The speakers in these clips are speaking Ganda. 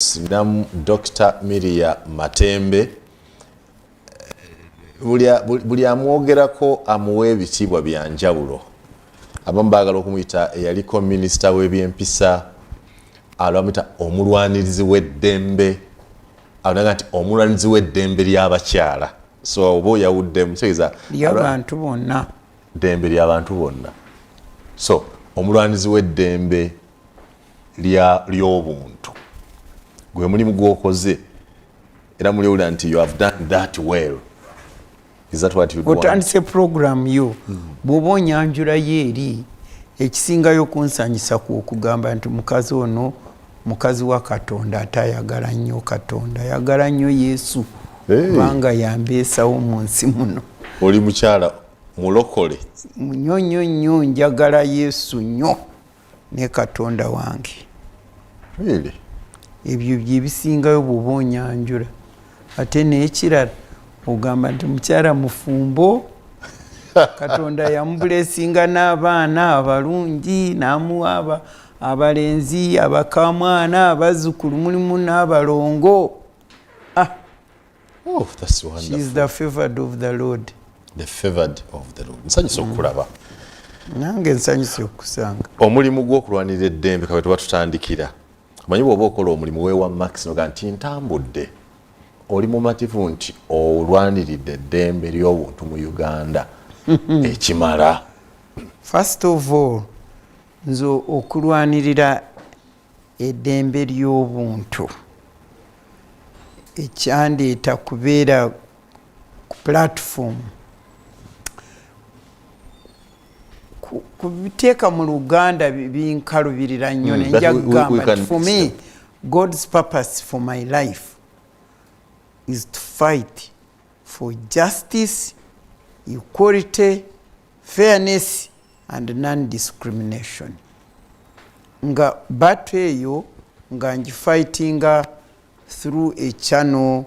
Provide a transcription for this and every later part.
Sinam Dr. Miria R.K Matembe buli amwogerako amuwe ebitiibwa byanjawulo. Abamu baagala okumuyita eyaliko minisita w'ebyempisa, alwamuyita omulwanirizi w'eddembe, alanga nti omulwanirizi w'eddembe ly'abakyala. So oba oyawuddemu kitegeeza ly'abantu bonna, ddembe ly'abantu bonna. So omulwanirizi w'eddembe ly'obuntu gwe mulimu gw'okoze era muliwulira nti you have done that well. Is that what you want? Otandise program yo bw'oba onyanjula yeeri ekisingayo kunsanyisa kugamba nti mukazi ono mukazi wa Katonda atayagala nnyo Katonda, ayagala nnyo Yesu kubanga yambeesawo mu nsi muno. Oli mukyala mulokole nnyo njagala Yesu nnyo ne Katonda wange. Really? Ebyo byebisingayo bw'oba onyanjula. Ate n'ekirala ogamba nti mukyala mufumbo Katonda yamubulesinga n'abaana abalungi n'amuwa abalenzi abakamwana abazzukulu mulimu n'abalongo. Oh, that's wonderful. She is the favored of the Lord. The favored of the Lord. Nsanyusa okulaba. Nange nsanyusa okusanga. Omulimu gw'okulwanirira eddembe kaba tubatutandikira. Manyi bw'oba okola omulimu weewa max noga nti ntambudde. Oli mumativu nti olwaniridde eddembe ly'obuntu mu Uganda ekimala. First of all, nze okulwanirira eddembe ly'obuntu ekyandeeta kubeera ku platform kubiteeka mu Luganda binkalubirira nnyo nenja kugamba nti for me God's purpose for my life is to fight for justice, equality, fairness and non-discrimination. Nga battle eyo nga ngifightinga through a channel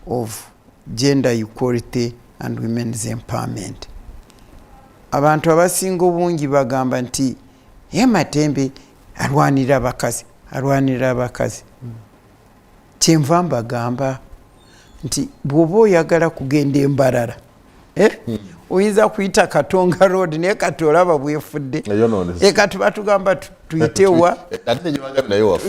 of gender equality and women's empowerment. Abantu abasinga obungi bagamba nti Matembe alwanirira abakazi. Kyenva mbagamba nti bw'oba oyagala kugenda embalala oyinza kuyita Katonga Road naye kati olaba bwefudde. Kati batugamba tuyitewa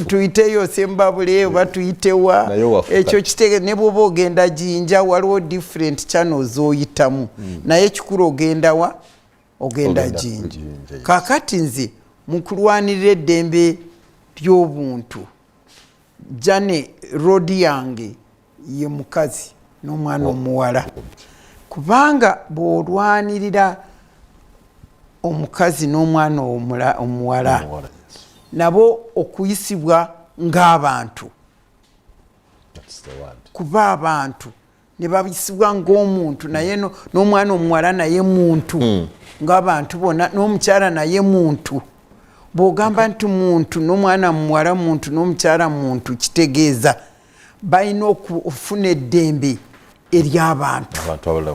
tuyiteyo Sembabule oba tuyitewa ekyo kitegeeza ne bw'oba ogenda Jinja waliwo different channels oyitamu naye kikulu ogenda Jinja. Kakati nze mu kulwanirira eddembe ly'obuntu Jane Road yange ye mukazi n'omwana omuwala, kubanga bw'olwanirira omukazi n'omwana omuwala nabo okuyisibwa ng'abantu, kuba abantu ne babisibwa ng'omuntu naye n'omwana omuwala naye muntu ng'abantu bonna, n'omukyala naye muntu. Bw'ogamba nti muntu n'omwana muwala muntu n'omukyala muntu kitegeeza balina okufuna eddembe ery'abantu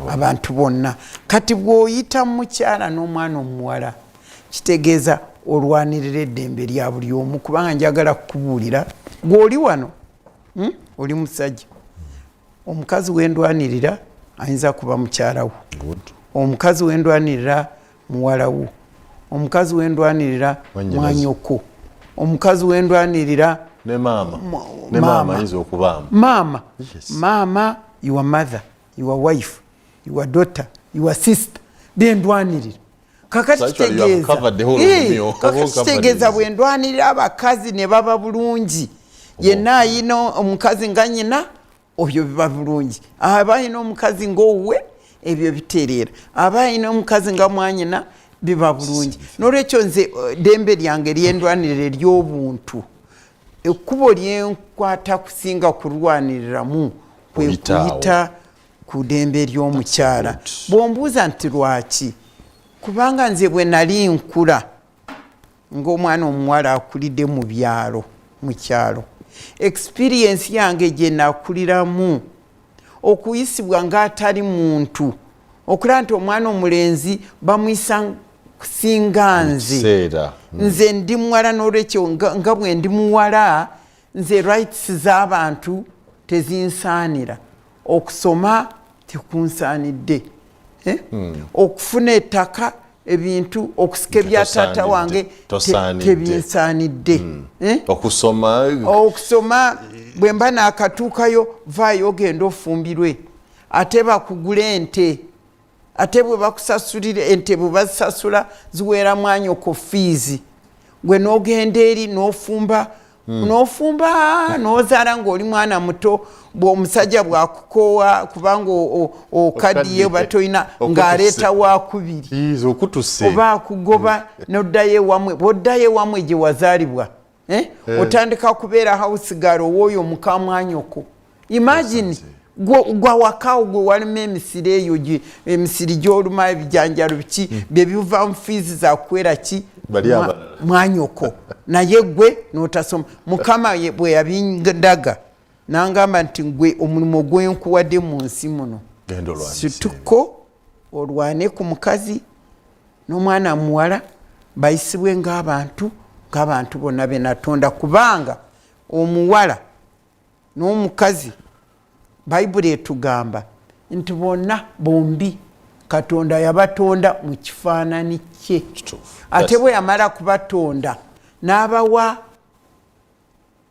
abantu bonna. Kati bw'oyita mukyala n'omwana omuwala kitegeeza olwanirira eddembe lya buli omu, kubanga njagala kukubuulira gw'oli wano oli musajja, omukazi w'endwanirira ayinza kuba mukyala wo, omukazi w'endwanirira muwala wo, omukazi w'endwanirira mwanyoko, omukazi w'endwanirira ne mama ayinza okubaamu. Mama, your mother, your wife, your daughter, your sister, bendwanirira. Kakati kitegeeza bwendwanirira abakazi ne baba bulungi, yenna ayina omukazi nga nnyina, obyo biba bulungi. Aba ayina omukazi ng'owuwe, ebyo bitereera. Aba ayina omukazi nga mwanyina, biba bulungi. N'olwekyo nze ddembe lyange ly'endwanirira ery'obuntu ekkubo lyenkwata kusinga kulwaniriramu kwe kuyita ku ddembe ery'omukyala. Bw'ombuuza nti lwaki, kubanga nze bwe nali nkula ng'omwana omuwala akulidde mu kyalo, experience yange gye nakuliramu okuyisibwa ng'atali muntu, okulaba nti omwana omulenzi bamuyisa kusinga nze ndi muwala, n'olwekyo nga bwe ndi muwala nze rights z'abantu tezinsaanira okusoma tekunsaanidde okufuna ettaka ebintu okusika ebya taata wange tebinsaanidde okusoma bwe mba naakatuukayo vaayo ogenda ofumbirwe ate bakugula ente ate bwe bakusasulira ente bwe bazisasula ziweera mwanyoko fiizi gwe n'ogenda eri n'ofumba n'ozaala ng'oli mwana muto bw'omusajja bw'akukoowa kubanga okaddiye oba toyina ng'aleeta wakubiri oba akugoba n'oddayo ewamwe bw'oddayo ewamwe gye wazaalibwa otandika kubeera house girl ow'oyo muka mwanyoko imagine gwa wakaawo gwe walimu emisiri eyo emisiri gy'oluma ebijanjalo biki bye biva mu fiizi zakukwera ki mwanyoko naye gwe n'otasoma mukama bwe yabindaga n'angamba nti gwe omulimu gwenkuwadde mu nsi muno situko olwane ku mukazi n'omwana muwala bayisibwe ng'abantu bonna be natonda kubanga omuwala n'omukazi bayibuli etugamba nti bonna bombi katonda yabatonda mu kifaananyi kye ate bwe yamala kubatonda n'abawa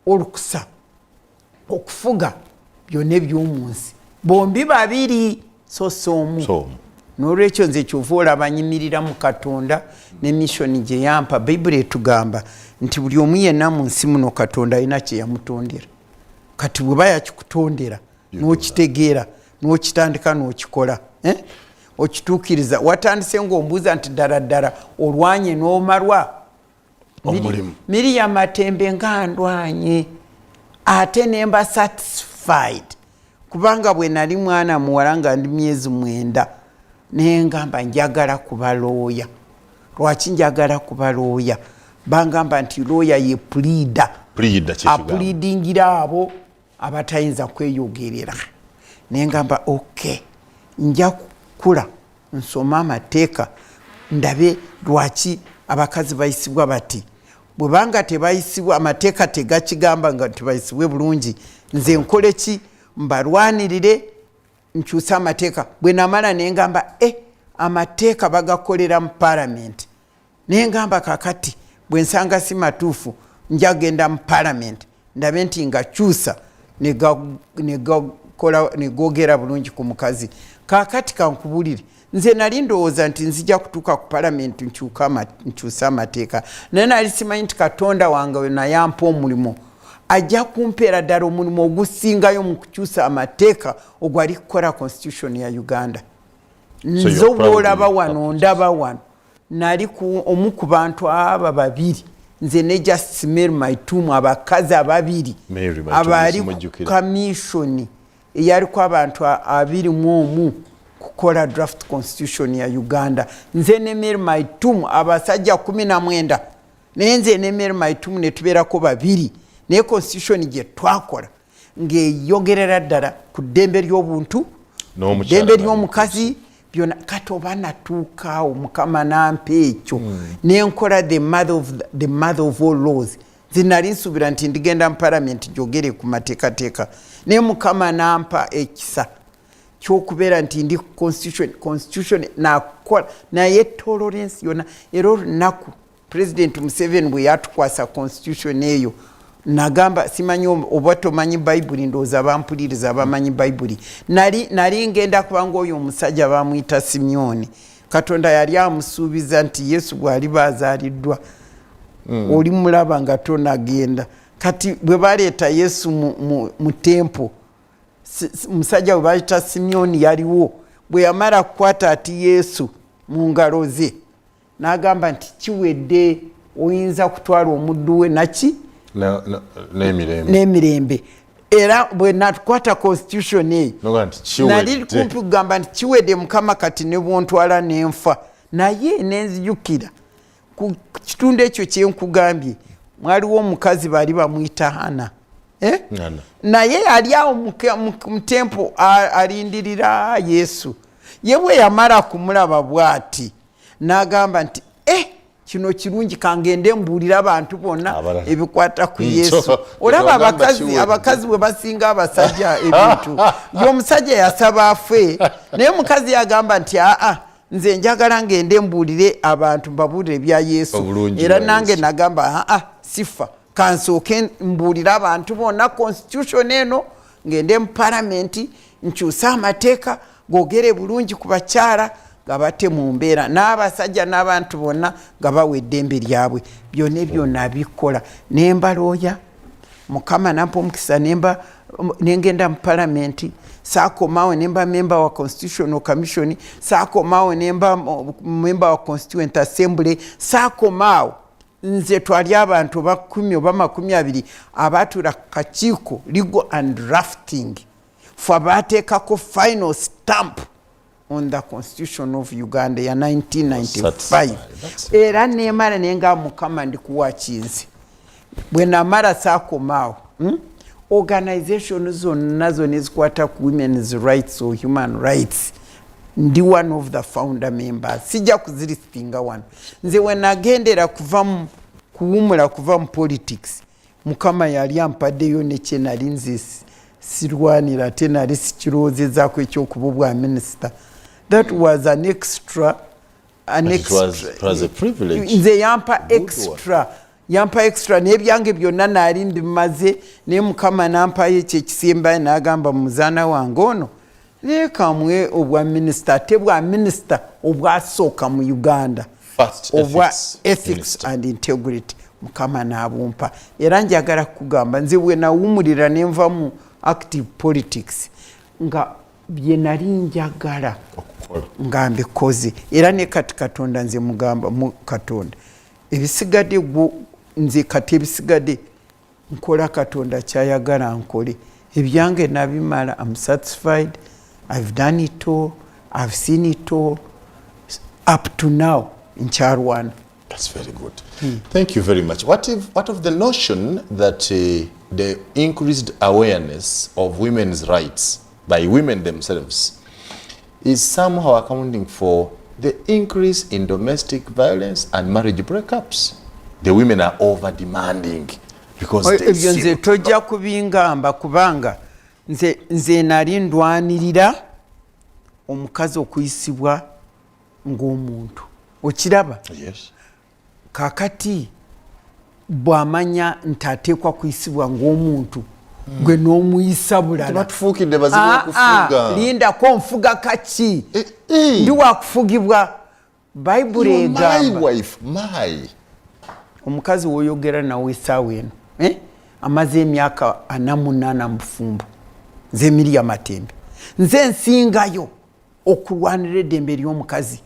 olukusa okufuga byonna eby'omu nsi bombi babiri so omu n'olwekyo nze kyova olaba nyimirira mu katonda ne missoni gye yampa bayibuli etugamba nti buli omu yenna mu nsi muno katonda alina kye yamutondera kati bweba yakikutondera n'okitegeera n'okitandika n'okikola okituukiriza watandise ng'ombuuza nti ddala olwanye n'omalwa Miria R.K Matembe nga ndwanye ate nemba satisfied kubanga bwe nali mwana muwala nga ndi myezi 9 naye ngamba njagala kuba looya. Lwaki njagala kuba looya? Bangamba nti looya ye pleader apleadingira abo abatayinza kweyogerera. Naye ngamba okay, nja kukula nsoma amateeka ndabe lwaki abakazi bayisibwa bati. Bwe banga tebayisibwa amateeka tegakigamba nga tebayisibwe bulungi, nze nkole ki mbalwanirire nkyusa amateeka. Bwe namala ne ngamba amateeka bagakolera mu parliament. Ne ngamba kakati bwe nsanga si matuufu njagenda mu parliament ndabe nti ngakyusa negogera bulungi ku mukazi. Kakati kankubulire nze nali ndowooza nti nzija kutuuka ku parliament nkyusa amateeka, naye nali simanyi nti Katonda wange we nayampa omulimu ajja kumpeera ddala omulimu ogusingayo mu kukyusa amateeka ogwali kukola constitution ya Uganda. Nze obwolaba wano ndaba wano nali omu ku bantu aba babiri, nze ne Justice Mary Maitumu, abakazi ababiri abali ku kamishoni eyaliko abantu 21 kukola draft constitution ya Uganda. Nze ne Mary Maitumu abasajja 19, naye nze ne Mary Maitumu ne tubeerako babiri, naye constitution gye twakola ng'eyogerera ddala ku ddembe ly'obuntu, ddembe ly'omukazi byonna. Kati oba natuukaawo Mukama nampa ekyo nenkola the mother of all laws. Nze nali nsuubira nti ndigenda mu parliament gyogere ku mateekateeka, naye Mukama nampa ekisa kyokubeera nti ndi constitution nakola naye tolerance yonna. Era olunaku President Museveni bwe yatukwasa constitution eyo nagamba simanyi oba tomanyi Bayibuli, ndowooza bampuliriza abamanyi Bayibuli. Nali ngenda kubanga oyo omusajja bamuyita Simyoni, Katonda yali amusuubiza nti Yesu bw'aliba azaaliddwa oli mulaba nga tonagenda. Kati bwe baleeta Yesu mu tempo, musajja bwe bayita Simyoni yaliwo, bwe yamala kukwata ati Yesu mu ngalo ze n'agamba nti kiwedde, oyinza kutwala omuddu we naki n'emirembe. Era bwe natukwata constitution eyo nali kumpi kugamba nti kiwedde Mukama, kati ne bwontwala n'enfa. Naye nenzijukira ku kitundu ekyo kyenkugambye mwaliwo omukazi baali bamuyita Hana. Naye yali awo mu tempo alindirira Yesu. Ye bwe yamala kumulaba bw'ati n'agamba nti kino kirungi kangende mbuulira abantu bonna ebikwata ku Yesu. Olaba abakazi bwe basinga abasajja ebintu y'omusajja yasaba afe naye mukazi yagamba nti nze njagala ngende mbuulire abantu mbabuulire ebya Yesu era nange nagamba sifa kansooke mbuulire abantu bonna constitution eno ngende mu parliament nkyusa amateeka gogere bulungi ku bakyala gabate mu mbeera n'abasajja n'abantu bonna gabawa eddembe lyabwe byonna ebyo nabikola nembalooya Mukama nampa omukisa nengenda mu parliament saakomawo nemba member wa constitutional commission saakomawo nemba member wa constituent assembly saakomawo nze twali abantu ba 10 oba 20 abatula kakiiko legal and drafting for abateekako final stamp on the constitution of Uganda ya 1995 era nemala nenga Mukama ndikuwa kinzi bwe namala saakomawo organization nazo nezikwata ku women's rights or human rights ndi one of the founder members sijja kuzilistinga one nze wenagendera kuwumula kuva mu politics Mukama yali ampaddeyo nekye nali nze sirwanira ate nali sikirowozezaako ekyokububwa minister. That was an extra it was a privilege. Nze yampa extra nebyange byonna nali mbimaze naye Mukama nampayo ekyo ekisembayo n'agamba muzaana wange ono lekamwe obwa minister ate bwa minister obwasooka mu Uganda obwa ethics and integrity Mukama n'abumpa era njagala kugamba nze bwe nawumulira nenva mu active politics nga bye nali njagala nga mbikoze era ne kati Katonda nze mugamba mu Katonda ebisigadde nze kati ebisigadde nkola Katonda kyayagala nkole ebyange nabimala. I'm satisfied. I've done it all. I've seen it all up to now in Charwana. That's very good. Thank you very much. What of the notion that the increased awareness of women's rights by women themselves is somehow accounting for the increase in domestic violence and marriage breakups? The women are over demanding because they see nze tojja kubingamba kubanga nze nali ndwanirira omukazi okuyisibwa ng'omuntu okiraba. Yes. Kakati bwamanya ntateekwa kuyisibwa ng'omuntu gwe n'omuyisa bulala batufuukidde bazibu okufuga. Lindako nfuga kaki ndi wakufugibwa. Bayibuli egamba omukazi woyogera nawe essaawa eno amaze emyaka 48 mu bufumbo nze Miria R.K Matembe nze nsingayo okulwanira eddembe ly'omukazi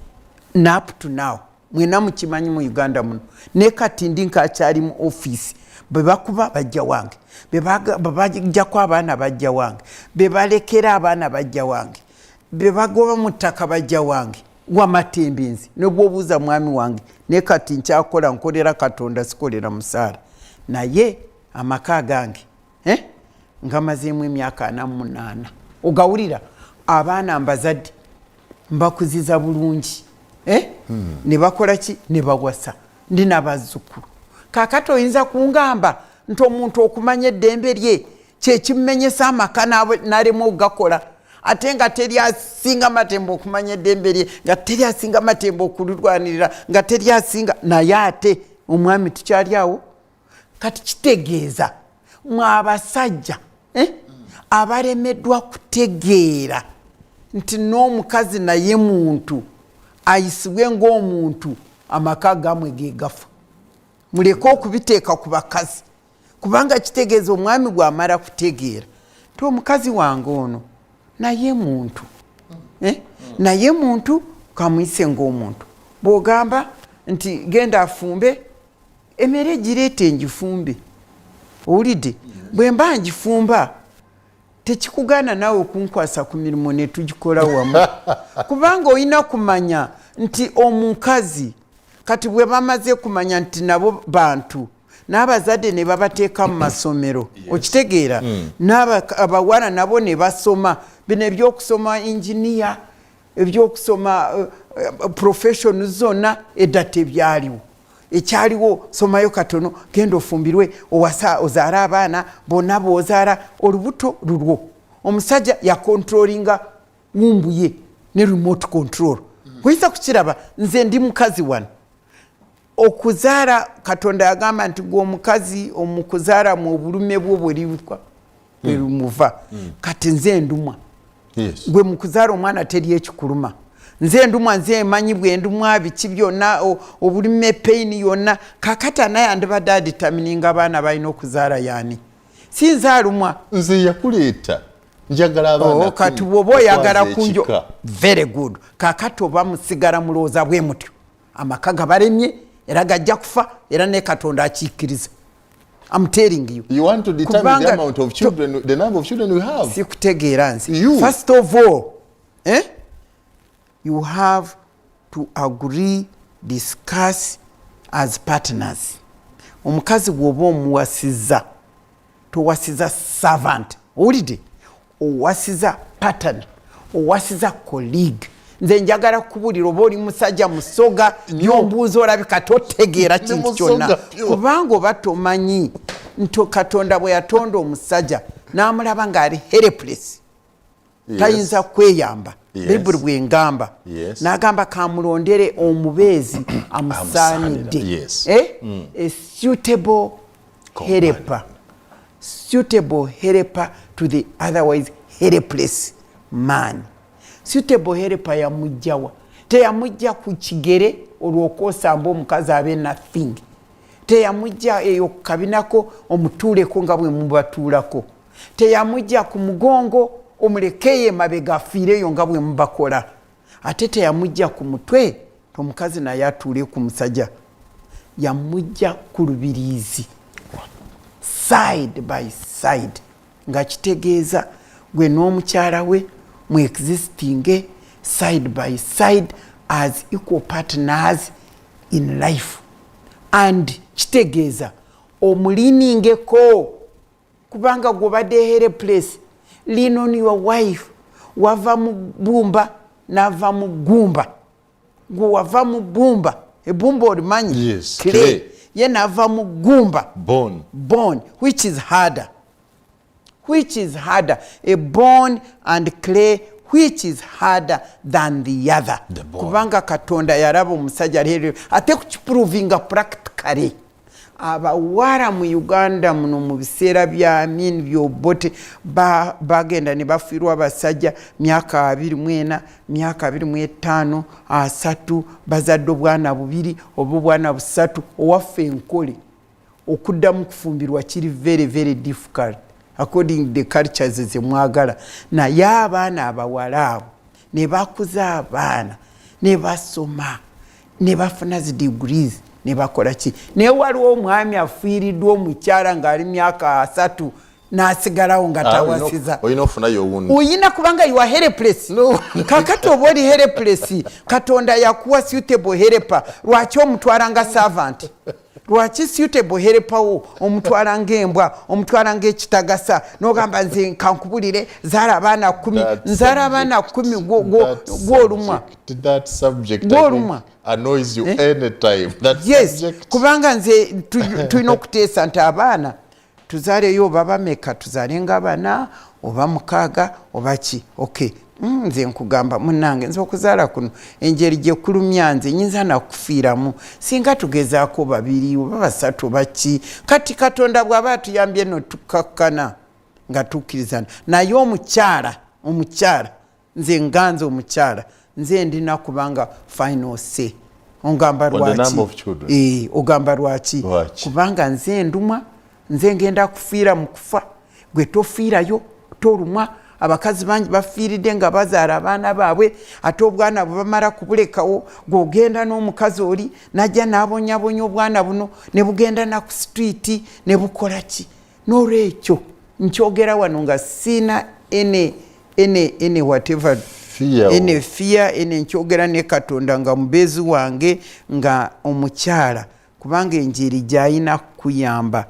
up to now mwena mukimanyi mu Uganda muno ne kati ndi nkakyali mu office bwe bakuba bajja wange bajjako abaana bajja wange bebalekera abaana bajja wange bebagoba mu ttaka bajja wange wa Matembe nzi nebwobuuza mwami wange ne kati nkyakola nkolera Katonda sikolera musaala naye amaka gange nga mazeemu emyaka 48 ogawulira abaana mbazadde mbakuziza bulungi ne bakola ki ne bawasa ndi nabazzukulu. Kakati oyinza kungamba nti omuntu okumanya eddembe lye kyekimumenyesa amaka n'alema okugakola ate nga teri asinga Matembe okumanya eddembe lye nga teri asinga Matembe okulirwanirira nga teri asinga naye ate omwami tukyali awo. Kati kitegeeza mwabasajja abalemeddwa kutegeera nti n'omukazi naye muntu ayisibwe ng'omuntu amaka gamwe gegafa. Muleke okubiteeka ku bakazi kubanga kitegeeza omwami gwamala kutegeera ti omukazi wange ono naye muntu naye muntu kamuyise ng'omuntu. Bw'ogamba nti genda afumbe emmere gireete njifumbe owulidde bwe mba njifumba tekikugaana naawe okunkwasa ku mirimu ne tugikola wamu kubanga olina kumanya nti omukazi kati bwe bamaze kumanya nti nabo bantu n'abazadde ne babateeka mu masomero okitegeera abawala nabo ne basoma bino ebyokusoma engineer ebyokusoma profession zonna edda tebyaliwo ekyaliwo somayo katono genda ofumbirwe owasa ozaala abaana bonna boozaala olubuto lulwo omusajja yakontrolinga wumbu ye ne remote control kuyinza kukiraba nze ndi mukazi wano okuzaala katonda yagamba nti gwe omukazi omukuzaala mu obulume bwo bwerikwa bwerumuva kati nze ndumwa gwe mukuzaala omwana teri ekikuluma nze ndumwa nze emanyi bwe ndumwa biki byonna obulume pain yonna kakata naye andibadde aditamininga abaana balina okuzaala yani sinzaalumwa nze yakuleeta njagala abaana kati bwoba oyagala kunjo very good kakati oba musigala mulowooza bwe mutyo amaka gabaremye era gajja kufa era ne katonda akiikiriza. I'm telling you. You want to determine the amount of children, the number of children we have. Sikutegeera nsi. First of all, you have to agree, discuss as partners. Omukazi bw'oba omuwasiza, towasiza servant. Owulidde? Owasiza partner, owasiza colleague. Nze njagala kubuulira oba oli musajja musoga byombuuza olabika totegeera kintu kyonna kubanga oba tomanyi nti katonda bwe yatonda omusajja n'amulaba ng'ali helpless tayinza kweyamba bayibuli bw'engamba n'agamba kamulondere omubeezi amusaanidde a suitable helper to the otherwise helpless man. Suitable helper yamujjawa teyamujja ku kigere olw'okwosamba omukazi abe nothing teyamujja eyo kabinako omutuuleko nga bwe mubatuulako teyamujja ku mugongo omulekeye mabega afiireyo nga bwe mubakola ate teyamujja ku mutwe omukazi naye atuule ku musajja yamujja ku lubiriizi side by side nga kitegeeza gwe n'omukyala we mu existing side by side as equal partners in life and kitegeeza omuliningeko kubanga gwobadde helpless lean on your wife wava mu bumba nava mu gumba gwe wava mu bumba ebumba olimanyi clay ye nava mu gumba bone which is harder a bone and clay which is harder than the other kubanga katonda yaraba omusajja lero ate kukiprovinga practically abawara mu Uganda muno mu biseera bya amin byobote bagenda ne bafiirwa abasajja myaka 24 myaka 25 asatu bazadde obwana bubiri obwana busatu owaffe enkole okuddamu kufumbirwa kiri very very difficult according to the cultures ze mwagala naye abaana abawala abo ne bakuza abaana ne basoma ne bafuna zi degrees ne bakola ki ne waliwo omwami afiiriddwa omukyala ng'ali myaka 3 n'asigalawo nga tawasiza oyina ofunayo owundi oyina kubanga you are helpless kakati oba oli helpless katonda yakuwa suitable helper lwaki omutwala nga servant lwaki suitable helper wo omutwala ng'embwa omutwala ng'ekitagasa n'ogamba nze kankubulire zaala abaana 10 nzaala abaana 10 gw'olumwa gw'olumwa annoys you anytime that subject kubanga nze tulina okuteesa nti abaana tuzaaleyo oba bameka tuzaalenga abana oba mukaaga oba ki okay nze nkugamba munnange nze okuzaala kuno enjeri gye kulumya nze nyinza nakufiiramu singa tugezaako babiri oba basatu oba ki kati katonda bw'aba atuyambye no tukakkana nga tukkirizana naye omukyala nze nganze omukyala nze ndina kubanga final say ongamba lwaki ogamba lwaki kubanga nze ndumwa nze ngenda kufiira mu kufa gwe tofiirayo tolumwa abakazi bangi bafiiridde nga bazaala abaana baabwe ate obwana bwe bamala kubulekawo gw'ogenda n'omukazi oli najja n'abonyabonya obwana buno ne bugenda na ku street ne bukola ki n'olwekyo nkyogera wano nga siina ene whatever ene fear ene nkyogera ne katonda nga mubeezi wange nga omukyala kubanga enjiri gy'ayina kuyamba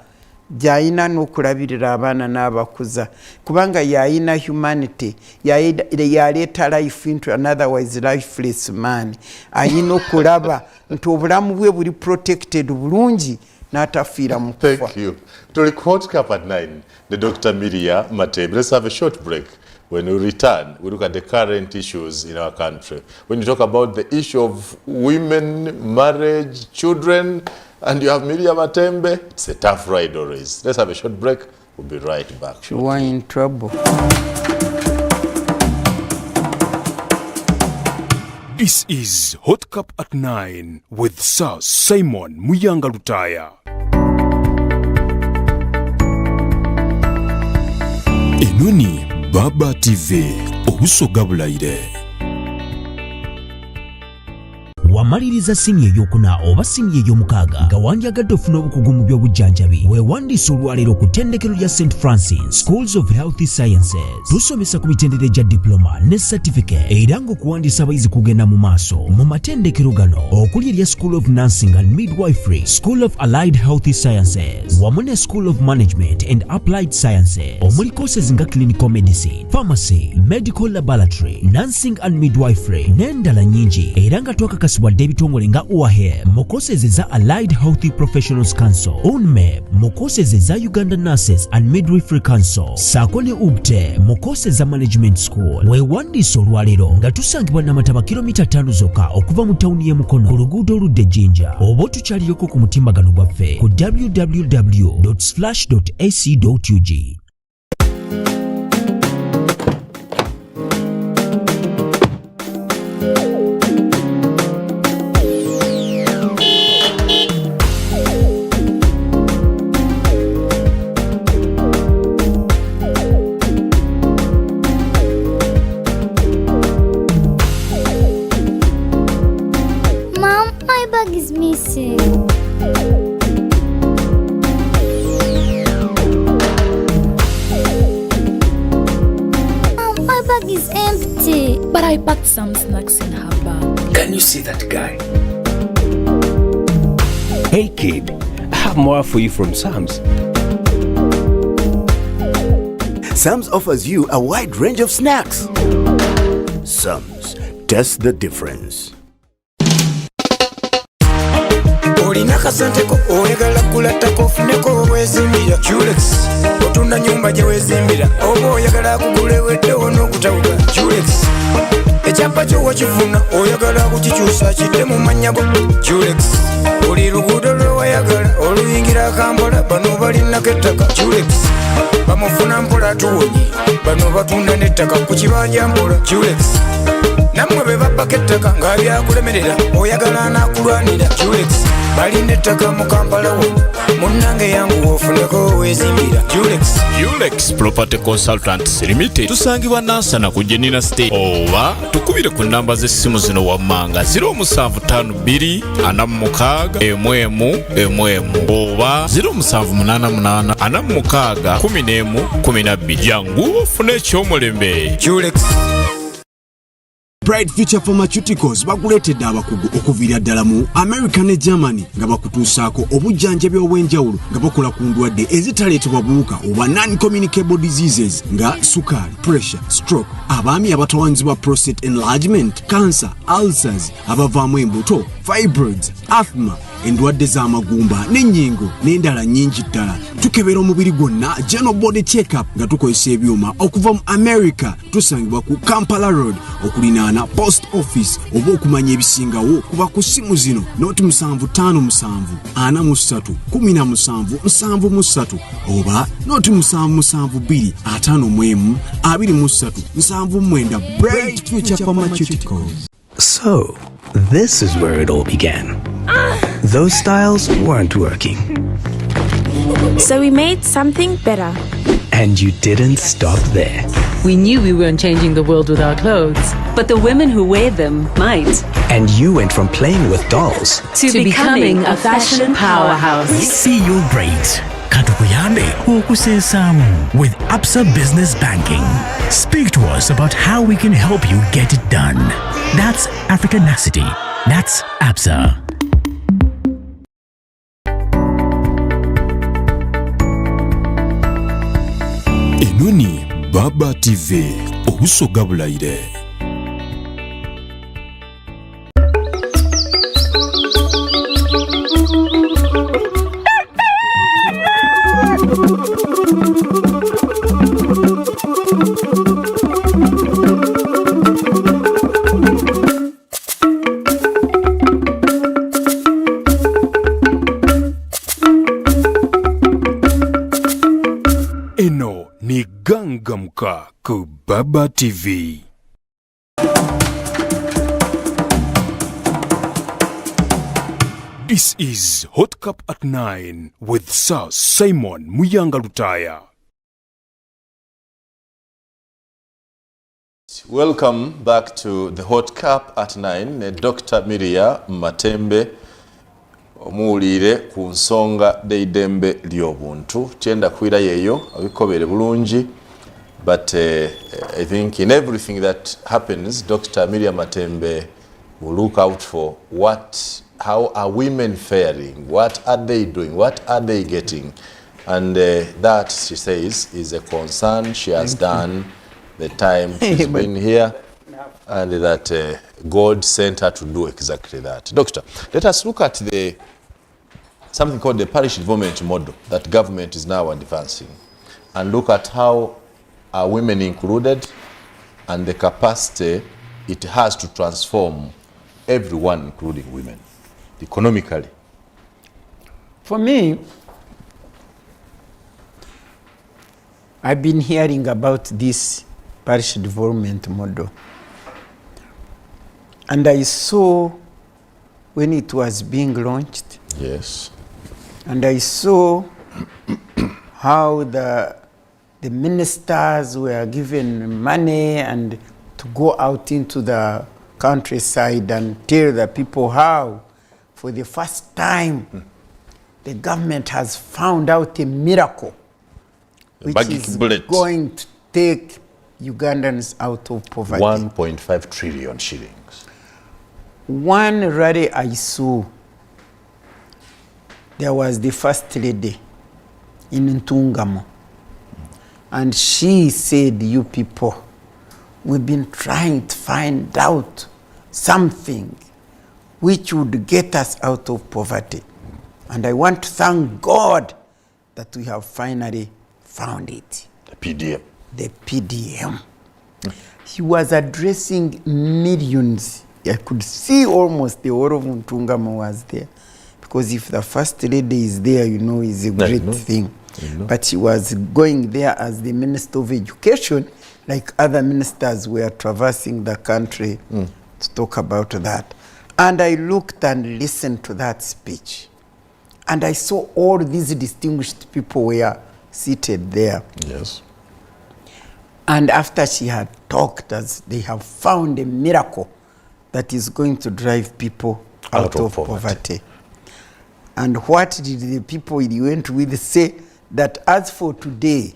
gyayina n'okulabirira abaana n'abakuza kubanga yayina humanity yaleeta life into an otherwise lifeless man ayina okulaba nti obulamu bwe buli protected bulungi n'atafiira mu kufa. Thank you. To record Cup at 9, the Dr. Miria R.K Matembe. Let's have a short break. When we return, we look at the current issues in our country. When you talk about the issue of women, marriage, children, and you have Miria R.K Matembe, it's a tough ride always. Let's have a short break. We'll be right back. You are in trouble. This is Hot Cup at 9 with Sir Simon Muyanga Lutaya. Enoni Baba TV obusoga bulaire. Wamaliriza siniya ey'okuna oba siniya ey'omukaaga nga wandyagadde ofuna obukugu mu by'obujjanjabi weewandiisa olwaleero ku ttendekero lya St Francis Schools of Health Sciences. Tusomesa ku mitendera gya diploma ne certificate era ng'okuwandiisa abayizi kugenda mu maaso mu matendekero gano okuli erya School of Nursing and Midwifery, School of Allied Health Sciences wamu ne School of Management and Applied Sciences. Omuli courses nga Clinical Medicine, Pharmacy, Medical Laboratory, Nursing and Midwifery n'endala nnyingi era nga twakakasibwa ebitongole nga OAHE mu courses za Allied Health Professionals Council, UNMEP mu courses za Uganda Nurses and Midwifery Council, saako ne UGTE mu courses za Management School. Weewandiisa olwaleero nga tusangibwa n'amataba kilomita 5 zokka okuva mu tawuni y'e Mukono ku luguudo oludde Jinja, oba otukyalireko ku mutimbagano gwaffe ku www.splash.ac.ug. But I packed some snacks in her bag. Can you see that guy? Hey kid, I have more for you from Sam's. Sam's offers you a wide range of snacks. Sam's, taste the difference. Olina kasenteko oyagala kulattako ofuneko weezimbira Julex otunda nyumba gye weezimbira oba oyagala kugula eweddewo n'okutawuka Julex ekyapa kyo wakifuna oyagala kukikyusa kidde mu mannya go Julex buli luguudo lwe wayagala oluyingira Kampala bano balinako ettaka Julex bamufuna mpola tuwonye bano batunda n'ettaka ku kibanja mpola Julex nammwe be babbako ettaka nga byakulemerera oyagala anakulwanira Julex balina ettaka mu Kampala wo munnange yangu ofuneko weezimbira Julex Property Consultants Limited tusangibwa Nansana ku Jenina State oba tukubire ku namba z'essimu zino wammanga 0752 46 11 oba 0788 46 11 12 jangu ofune ekyomulembe Julex. Bright Future Pharmaceuticals bakuleetedde abakugu okuviira ddala mu America ne Germany nga bakutuusaako obujjanjabi obw'enjawulo nga bakola ku ndwadde ezitaleetebwa buwuka oba non-communicable diseases nga sukaali, pressure, stroke, abaami abatawanzibwa prostate enlargement, cancer, ulcers, abavaamu embuto, fibroids, asthma, endwadde z'amagumba n'ennyingo n'endala nnyingi ddala. Tukebera omubiri gwonna general body check-up nga tukozesa ebyuma okuva mu America. Tusangibwa ku Kampala Road okulinaana post office oba okumanya ebisingawo kuba ku ssimu zino noti 757 43 17 73 oba noti 772 51 23 79. Bright Future Pharmaceuticals. So, this is where it all began. Those styles weren't working. So we made something better. And you didn't stop there. We knew we weren't changing the world with our clothes, but the women who wear them might. And you went from playing with dolls to becoming a fashion powerhouse. We see you're great. Katukuyambe okusensamu with Absa Business Banking. Speak to us about how we can help you get it done. That's Africanacity. That's Absa. Baba TV obusoga bulayire. Eno ni gangamka ku Baba TV. This is Hot Cup at 9 with Sir Simon Muyanga Lutaya. Welcome back to the Hot Cup at 9. Dr. Miria Matembe omuwulire ku nsonga d'eidembe ly'obuntu. Kyenda kwira yeyo abikobere bulungi, but I think in everything that happens, Dr. Miria Matembe will look out for how are women faring, what are they doing, what are they getting, and that, she says, is a concern. She has done the time she's been here, and that God sent her to do exactly that. Doctor, let us look at something called the parish development model that government is now advancing, and look at how are women included and the capacity it has to transform everyone, including women, economically. For me, I've been hearing about this parish development model, and I saw when it was being launched. Yes. And I saw how the ministers were given money and to go out into the countryside and tell the people how, for the first time, the government has found out a miracle which is going to take Ugandans out of poverty. 1.5 trillion shillings. One rally I saw, there was the first lady in Ntungamo, and she said, you people, we've been trying to find out something which would get us out of poverty. And I want to thank God that we have finally found it. The PDM. The PDM. He was addressing millions. I could see almost the whole of Ntungamo was there. Because if the first lady is there, you know, is a great thing. But she was going there as the Minister of Education, like other ministers were traversing the country to talk about that. And I looked and listened to that speech. And I saw all these distinguished people were seated there. Yes. And after she had talked, as they have found a miracle that is going to drive people out of poverty. And what did the people he went with say? That as for today,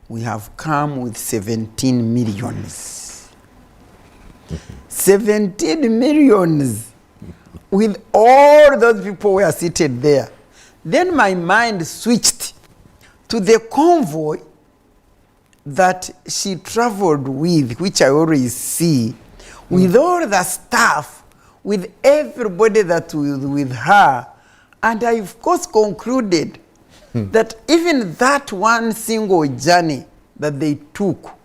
we have come with 17 millions. 17 millions with all those people were seated there. Then my mind switched to the convoy that she traveled with, which I always see, with all the staff, with everybody that was with her. And I, of course, concluded that even that one single journey that they took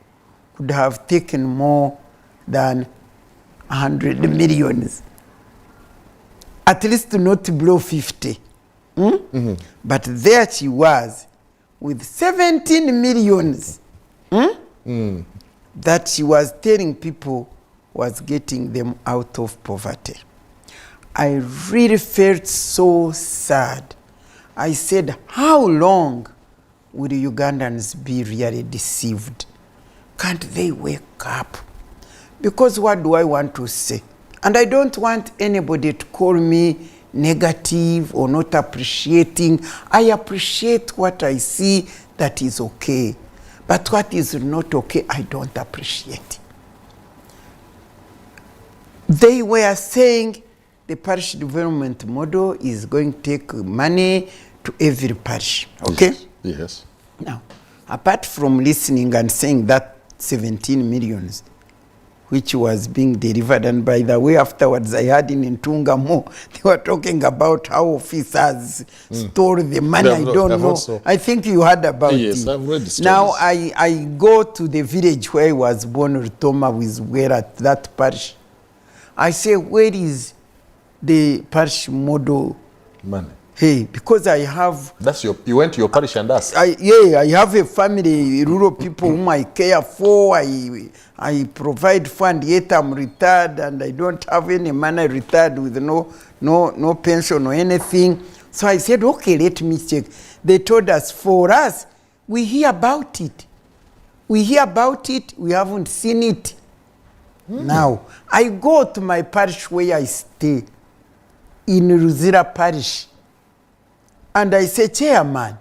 could have taken more than 100 millions. At least not below 50. But there she was with 17 millions that she was telling people was getting them out of poverty. I really felt so sad. I said, how long will Ugandans be really deceived? Can't they wake up? Because what do I want to say? And I don't want anybody to call me negative or not appreciating. I appreciate what I see that is okay. But what is not okay, I don't appreciate. They were saying the parish development model is going to take money to every parish. Okay? Yes. Now, apart from listening and saying that 17 millions, which was being delivered. And by the way, afterwards, I heard in Ntungamo, they were talking about how officers stole the money. I don't know. Also, I think you heard about it. Yes, I've read the stories. Now, I go to the village where I was born, Rutoma, with where at that parish. I say, where is the parish model money? Hey, because I have... You went to your parish and asked? I have a family, rural people whom I care for. I provide fund, yet I'm retired and I don't have any money, retired with no pension or anything. So I said, okay, let me check. They told us, for us, we hear about it. We hear about it, we haven't seen it. Now, I go to my parish where I stay, in Ruzira Parish. And I say, Chairman,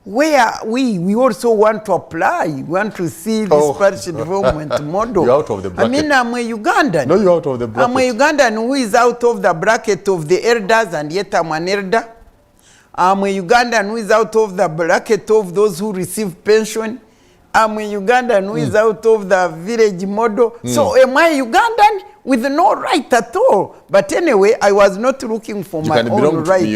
where we also want to apply, we want to see this parish development model. You're out of the bracket. I mean, I'm a Ugandan. No, you're out of the bracket. I'm a Ugandan who is out of the bracket of the elders, and yet I'm an elder. I'm a Ugandan who is out of the bracket of those who receive pension. I'm a Ugandan who is out of the village model. So am I Ugandan with no right at all? But anyway, I was not looking for my own rights.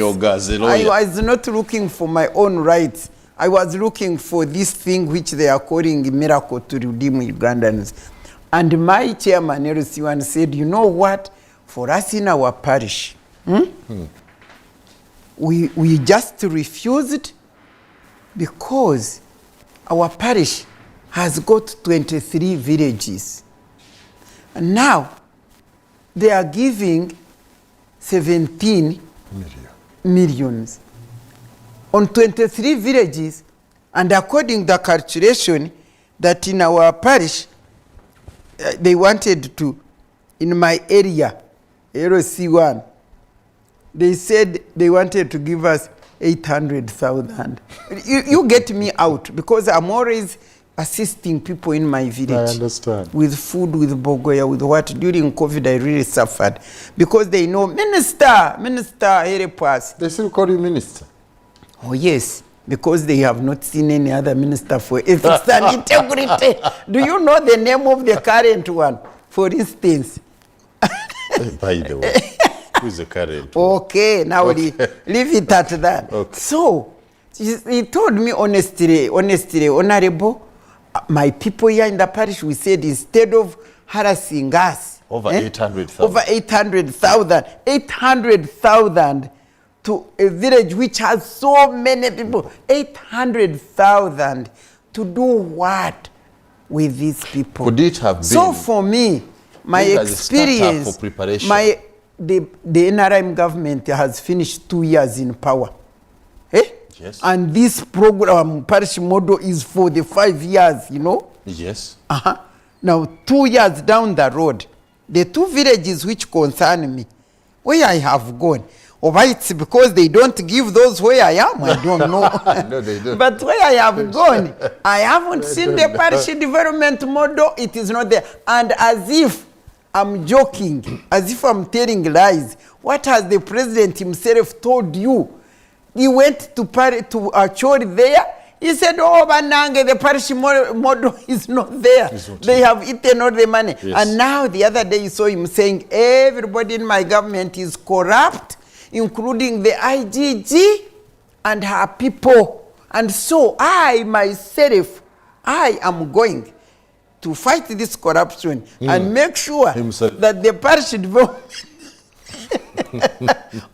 I was not looking for my own rights. I was looking for this thing which they are calling a miracle to redeem Ugandans. And my chairman, LC1, said, you know what? For us in our parish, we just refused because our parish has got 23 villages. And now they are giving 17 millions on 23 villages. And according to the calculation that in our parish, they wanted to, in my area, LC1, they said they wanted to give us 800,000. You get me out, because I'm always assisting people in my village. I understand. With food, with bogoya, with what. During COVID, I really suffered. Because they know, Minister, help us. They still call you Minister? Oh, yes. Because they have not seen any other minister for ethics and integrity. Do you know the name of the current one, for instance? By the way. Who's the current? Okay, now leave it at that. Okay. So, he told me honestly, Honorable, my people here in the parish, we said instead of harassing us, over 800,000. Over 800,000 to a village which has so many people. 800,000 to do what with these people? Could it have been? So for me, my experience, for preparation? The NRM government has finished 2 years in power. Yes. And this program, parish model, is for the 5 years, you know? Yes. Now, 2 years down the road, the two villages which concern me, where I have gone, or it's because they don't give those where I am, I don't know. No, they don't. But where I have gone, I haven't seen the parish development model. It is not there. And as if I'm joking, as if I'm telling lies, what has the president himself told you? He went to Achori there. He said, oh, Banange, the parish model is not there. They have eaten all the money. Yes. And now the other day you saw him saying, everybody in my government is corrupt, including the IGG and her people. And so I, myself, I am going to fight this corruption and make sure that the parish development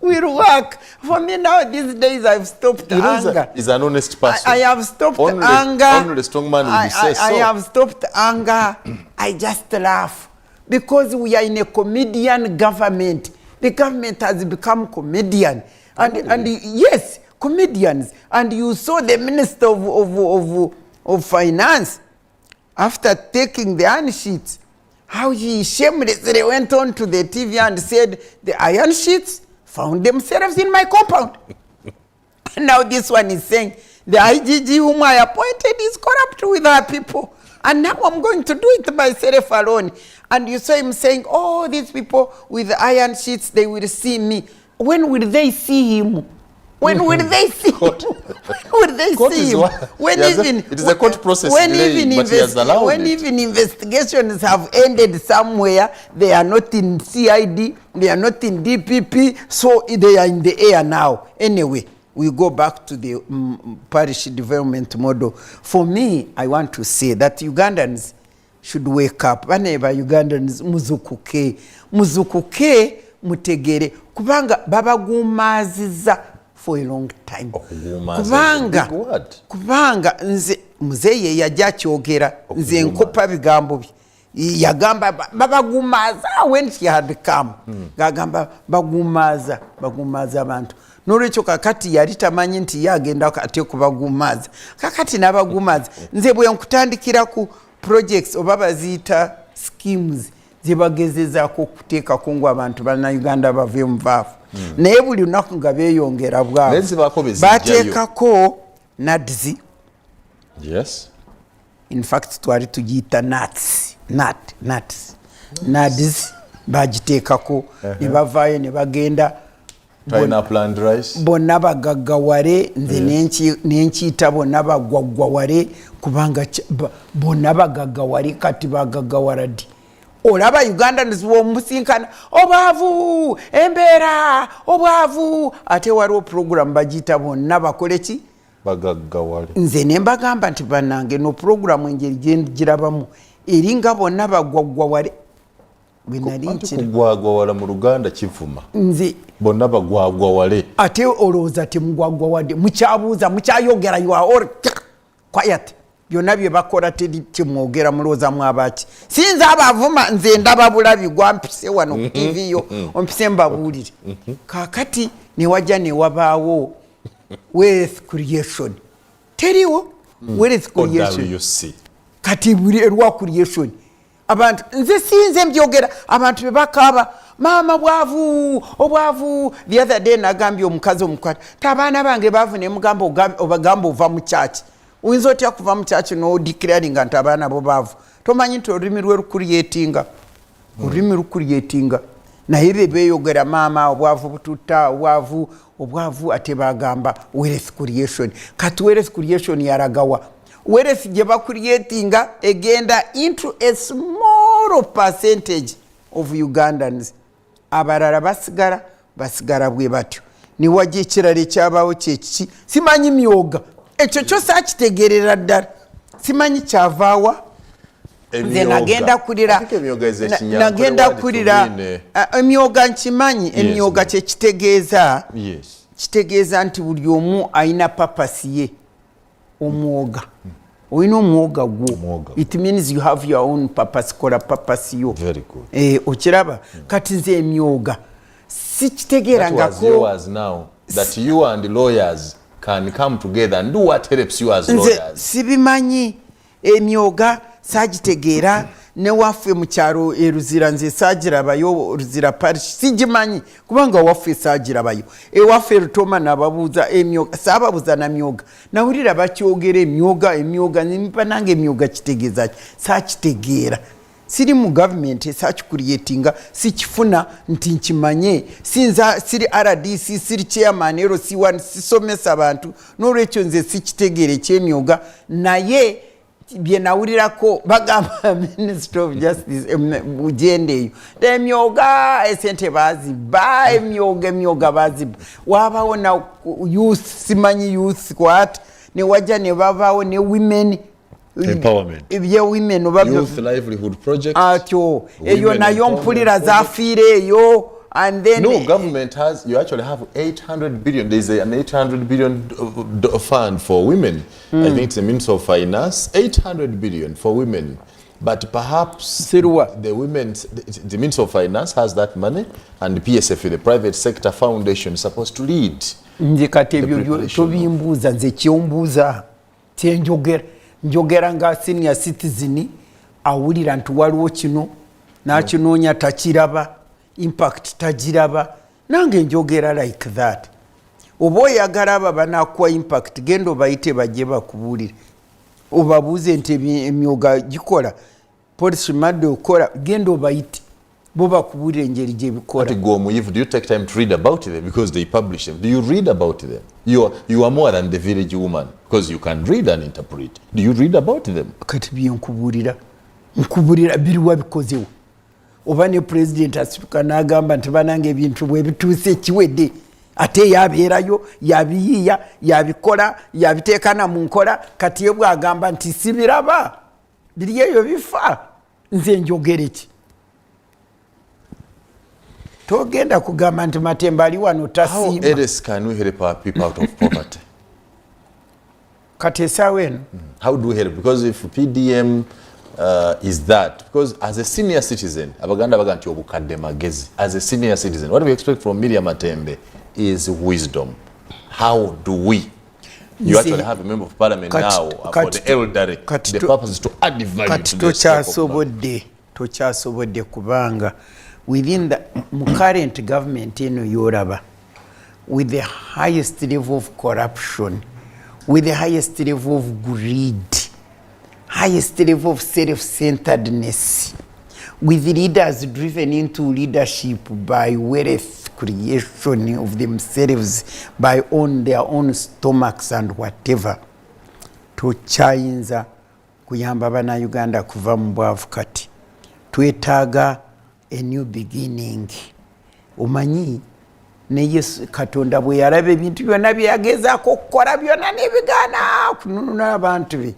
will work. For me now, these days, I've stopped anger. He's an honest person. I have stopped anger. Only the strong man will say so. I have stopped anger. I just laugh. Because we are in a comedian government. The government has become comedian. And yes, comedians. And you saw the Minister of Finance, after taking the iron sheets, how he shamelessly went on to the TV and said, the iron sheets found themselves in my compound. Now this one is saying, the IGG whom I appointed is corrupt with our people. And now I'm going to do it myself alone. And you saw him saying, oh, these people with the iron sheets, they will see me. When will they see him? When will they see him? Will they see him? When even it is a court process when delay, even but he has allowed when it. even investigations have ended somewhere, they are not in CID, they are not in DPP, so they are in the air now. Anyway, we go back to the parish development model. For me, I want to say that Ugandans should wake up. Whenever Ugandans muzukuke mutegere kubanga babagumaziza for a long time. Kubanga nze muzeye yajja kyogera nze nkopa bigambo bye yagamba babagumaza when she had come gagamba bagumaza abantu n'olwekyo kakati yali tamanyi nti yagenda ate kubagumaza kakati n'abagumaza nze bwe nkutandikira ku projects oba baziyita schemes zebagezezaako okuteekako ngu abantu bannayuganda bave mu vaafu naye buli lunaku nga beeyongera bwabo bateekako nuts. Yes. In fact twali tugiyita nuts bagiteekako ne bavaayo ne bagenda bonna bagaggawale nze nenkiyita bonna bagwaggwawale kubanga bonna bagaggawale kati bagaggawala ddi olaba Uganda nziwomusinkana obwavu embeera obwavu ate waliwo program bagiyita bonna bakoleki bagaggawale nze ne mbagamba nti bannange no program engeri gyengirabamu eringa bonna bagwaggwawale kugwagwawala mu Luganda kivuma nze bonna bagwagwawale ate olowooza temugwagwawadde mukyabuuza mukyayogera you are all quiet byonna bye bakola temwogera mulowooza mwabaki sinza abavuma nze ndaba bulabi gwampise wano ku TV yo ompise mbabuulire kaakati newajja newabaawo wealth creation teriwo wealth creation kati buli erwa creation abantu nze sinze mbyogera abantu bebakaba mama bwavu obwavu the other day nagambye omukazi omukwata tabaana bange bavu ne mugamba obagamba ova mu church uyinza otya kuva mu church no declaring nti abaana bo bavu tomanyi nti olulimi lwe lukuriyetinga olulimi lukuriyetinga naye bebeyogera mama obwavu bututta obwavu ate bagamba wealth creation kati wealth creation yaragawa wealth gye bakuriyetinga egenda into a small percentage of Ugandans abalala basigara bwe batyo niwajja ekirala ekyabaawo kyekiki simanyi myoga ekyo kyo saakitegeerera ddala simanyi kyavaawa nze nagenda kulira emyoga nkimanyi emyoga kyekitegeeza kitegeeza nti buli omu alina papasi ye omwoga olina omwoga gwo it means you have your own purpose kola papasi yo okiraba kati nze emyoga sikitegeerangako that you and lawyers can come together and do what helps you as lawyers sibimanyi emyoga sagitegeera ne waffe mu kyalo eruzira nze saagirabayo ruzira parish sigimanyi kubanga waffe saagirabayo ewaffe Rutoma nababuuza emyoga saababuuza na myoga nawulira bakyogera emyoga nimpa nange emyoga kitegeeza saakitegeera siri mu government esaakicreatinga sikifuna nti nkimanye sinza siri RDC siri chairman LC1 sisomesa abantu n'olwekyo nze sikitegeera ekyemyoga naye bye nawulirako bagamba Minister of Justice bujendeyo emyoga esente baziba emyoga baziba wabawo na youth simanyi youth kwat ne wajja ne babaawo ne women empowerment ebye women youth livelihood project atyo eyo nayo mpulira zafiire eyo and then no government has you actually have 800 billion there's an 800 billion fund for women I think it's a means of finance 800 billion for women but perhaps the means of finance has that money and PSF the private sector foundation is supposed to lead nje kati ebyo tobimbuuza nze kyombuuza njogera nga senior citizen awulira nti waliwo kino nakinoonya takiraba impact tajiraba nange njogera like that oba oyagala aba banakuwa impact gendo bayite bajje bakubuulire obabuuze nti emyoga gikola policy madde okola gendo bayite bo bakubuulira engeri gye bikola. Do you take time to read about them because they publish them? Do you read about them? You are more than the village woman because you can read and interpret. Do you read about them? Kati byenkubuulira biriwa bikozewo. Oba ne president asituka n'agamba nti banange ebintu bwe bituuse kiwedde ate yabeerayo yabiyiiya yabikola yabiteekana mu nkola kati ye bw'agamba nti sibiraba biri eyo bifa nze njogere ki togenda kugamba nti Matembe ali wano tasiima. How else can we help our people out of poverty? Kati esaawa eno how do we help? Because if PDM is that, because as a senior citizen abaganda baga nti obukadde magezi, as a senior citizen what do we expect from Miria Matembe is wisdom. How do we actually have a member of parliament now for the elderly, the purpose is to add value to the tokyasobodde kubanga within the current government eno yoraba with the highest level of corruption, with the highest level of greed, highest level of self-centeredness, with leaders driven into leadership by wealth creation of themselves, by their own stomachs and whatever. Tokyayinza kuyamba bana Uganda kuva mu bwavu kati. Twetaaga a new beginning. Omanyi ne Yesu Katonda bwe yalaba ebintu byonna byeyagezaako okukola byonna n'ebigaana kununula abantu be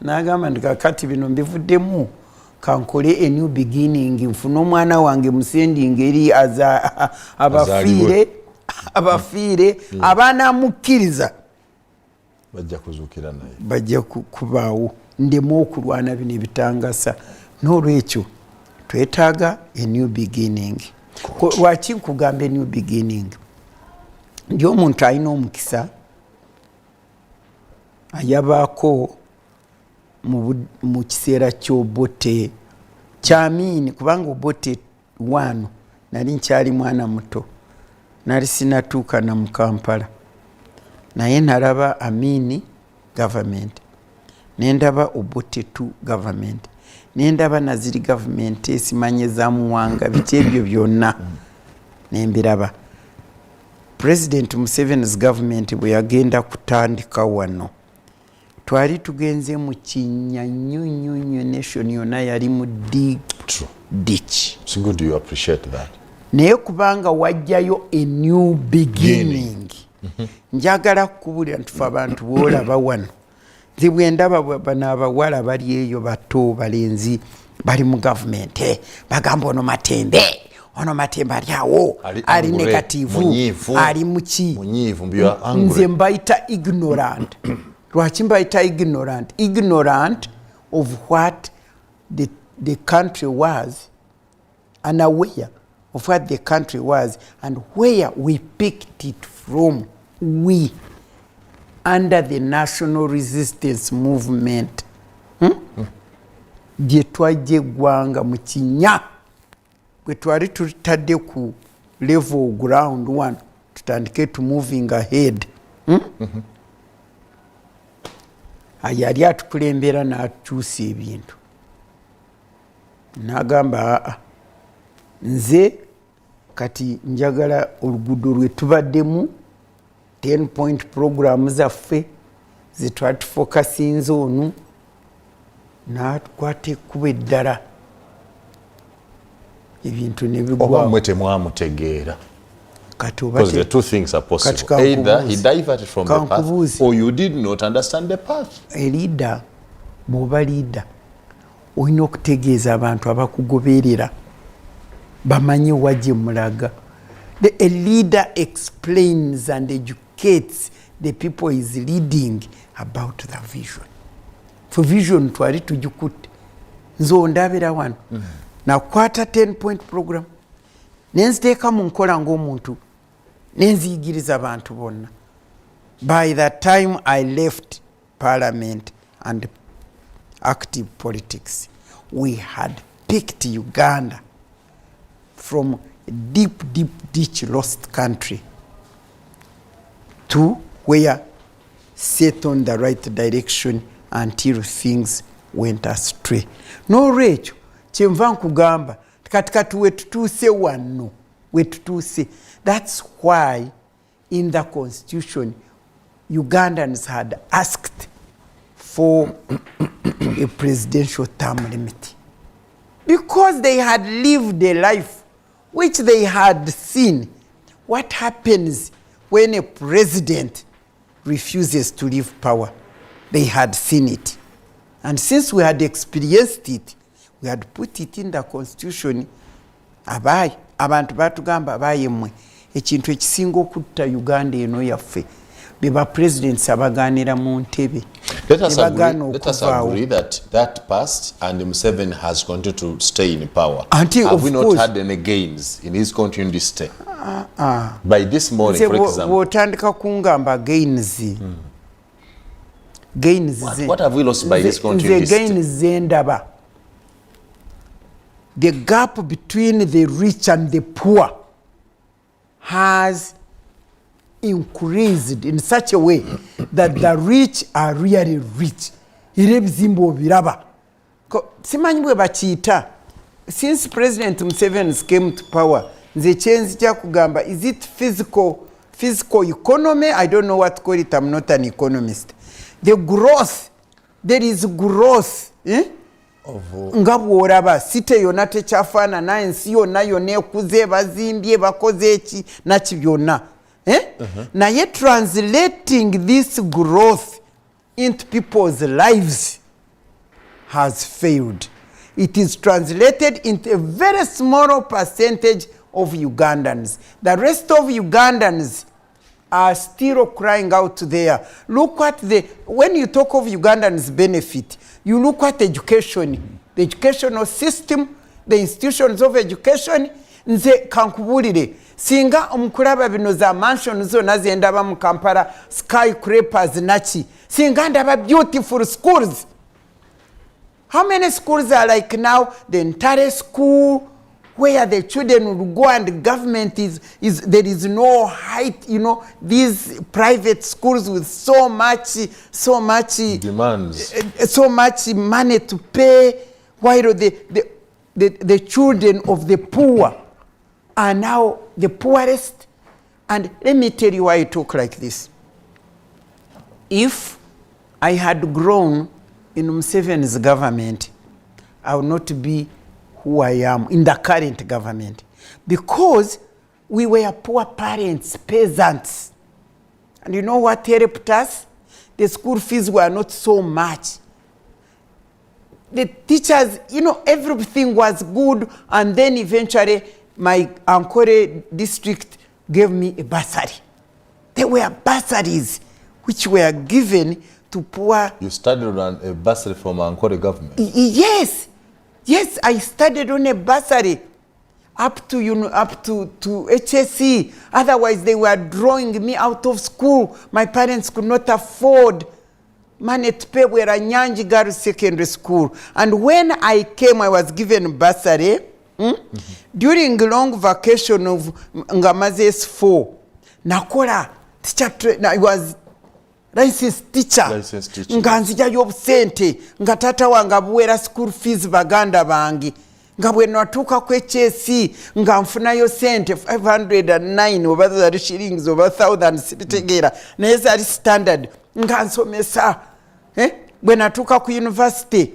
n'agamba nti kakati bino mbivuddemu kankole a new beginning nfuna omwana wange musendinga eri abafiire abaana mukkiriza bajja kubaawo ndemu okulwana bino ebitangasa n'olwekyo twetaaga a new beginning. Lwaki nkugamba a new beginning? Ndi omuntu alina omukisa ayabaako mu kiseera ky'obote kyamini kubanga obote wano nali nkyali mwana muto nali sinatuuka na mu Kampala naye nalaba Amini government nendaba obote 2 government nendaba Naziri government esimanye za muwanga biki ebyo byonna nembiraba. President Museveni's government bwe yagenda kutandika wano twali tugenze mu kinyanyunyunyu nation yonna yali mu ditch. So good, you appreciate that. Naye kubanga wajjayo a new beginning. Njagala kukubulira ntufa abantu boolaba wano nze bwe ndaba bano abawala bali eyo bato balenzi bali mu gavumenti bagamba ono Matembe ali awo ali negativu ali muki nze mbayita ignorant. Lwaki mbayita ignorant of what the country was, unaware of what the country was and where we picked it from, we under the national resistance movement. Gye twajja eggwanga mu kinya bwe twali tutadde ku level ground 1 tutandike to moving ahead. Yali atukulembera n'akyusa ebintu n'agamba nze kati njagala oluguudo lwe tubaddemu 10-point program zaffe zetwatufokasinze onu n'atukwata ekkuba eddala ebintu ne bigwawo. Oba mmwe temwamutegeera. Because the two things are possible. Either he diverted from the path or you did not understand the path. A leader, bw'oba leader, olina okutegeeza abantu abakugoberera bamanye wajje mulaga. A leader explains and educates the people he is leading about the vision. For vision twali tugikutte nze ondabira wano nakwata 10-point program nenziteeka mu nkola ng'omuntu nenziyigiriza abantu bonna. By the time I left parliament and active politics, we had picked Uganda from a deep ditch lost country to where set on the right direction until things went astray. No rachel kyenva nkugamba kati wetutuuse wano wetutuuse. That's why in the constitution Ugandans had asked for a presidential term limit because they had lived a life which they had seen what happens when a president refuses to leave power. They had seen it, and since we had experienced it, we had put it in the constitution. Abantu batugamba abayemwe ekintu ekisinga okutta Uganda eno yaffe beba presidents abaganira mu ntebe. Let us agree that that passed and Museveni has continued to stay in power. Have we not had any gains in his continuing to stay? By this morning, for example. Wotandika kungamba gains. Gains. What have we lost by his continuing to stay? Gains zendaba. The gap between the rich and the poor has increased in such a way that the rich are really rich. Irebizimbo biraba. Simanyi bwe bakiita. Since President Museveni came to power, the change kya kugamba, is it physical economy? I don't know what to call it. I'm not an economist. The growth, there is growth. Nga bw'olaba site yonna tekyafaanana, ensi yonna yonna ekuze, bazimbye bakoze eki naki byonna. Naye translating this growth into people's lives has failed. It is translated into a very small percentage of Ugandans. The rest of Ugandans are still crying out there. Look at when you talk of Ugandans' benefit, you look at education, the educational system, the institutions of education. Nze kankubulire singa omukulaba bino za mansion zonna zendaba mu Kampala, skyscrapers nachi, singa ndaba beautiful schools. How many schools are like now? The entire school where the children will go and the government is there is no height, these private schools with so much demands, so much money to pay, while the children of the poor are now the poorest. And let me tell you why I talk like this. If I had grown in Museveni's government, I would not be who I am in the current government, because we were poor parents, peasants. And you know what helped us? The school fees were not so much. The teachers, everything was good, and then eventually my Ankole district gave me a bursary. There were bursaries which were given to poor. You studied on a bursary from Ankole government? Yes. Yes, I studied on a bursary up to HSC. Otherwise, they were drawing me out of school. My parents could not afford money to pay. We were a Nyanji Girls Secondary School. And when I came, I was given bursary. During long vacation of Ngamaze S4, Nakola, I was licensed teacher. Nga nzijayo obusente, nga tata wange abuwera school fees baganda bangi. Nga bwe natuuka ku HSC, nga nfunayo sente 509 oba zali shillings oba thousands sibitegeera. Naye zali standard. Nga nsomesa. Bwe natuuka ku university,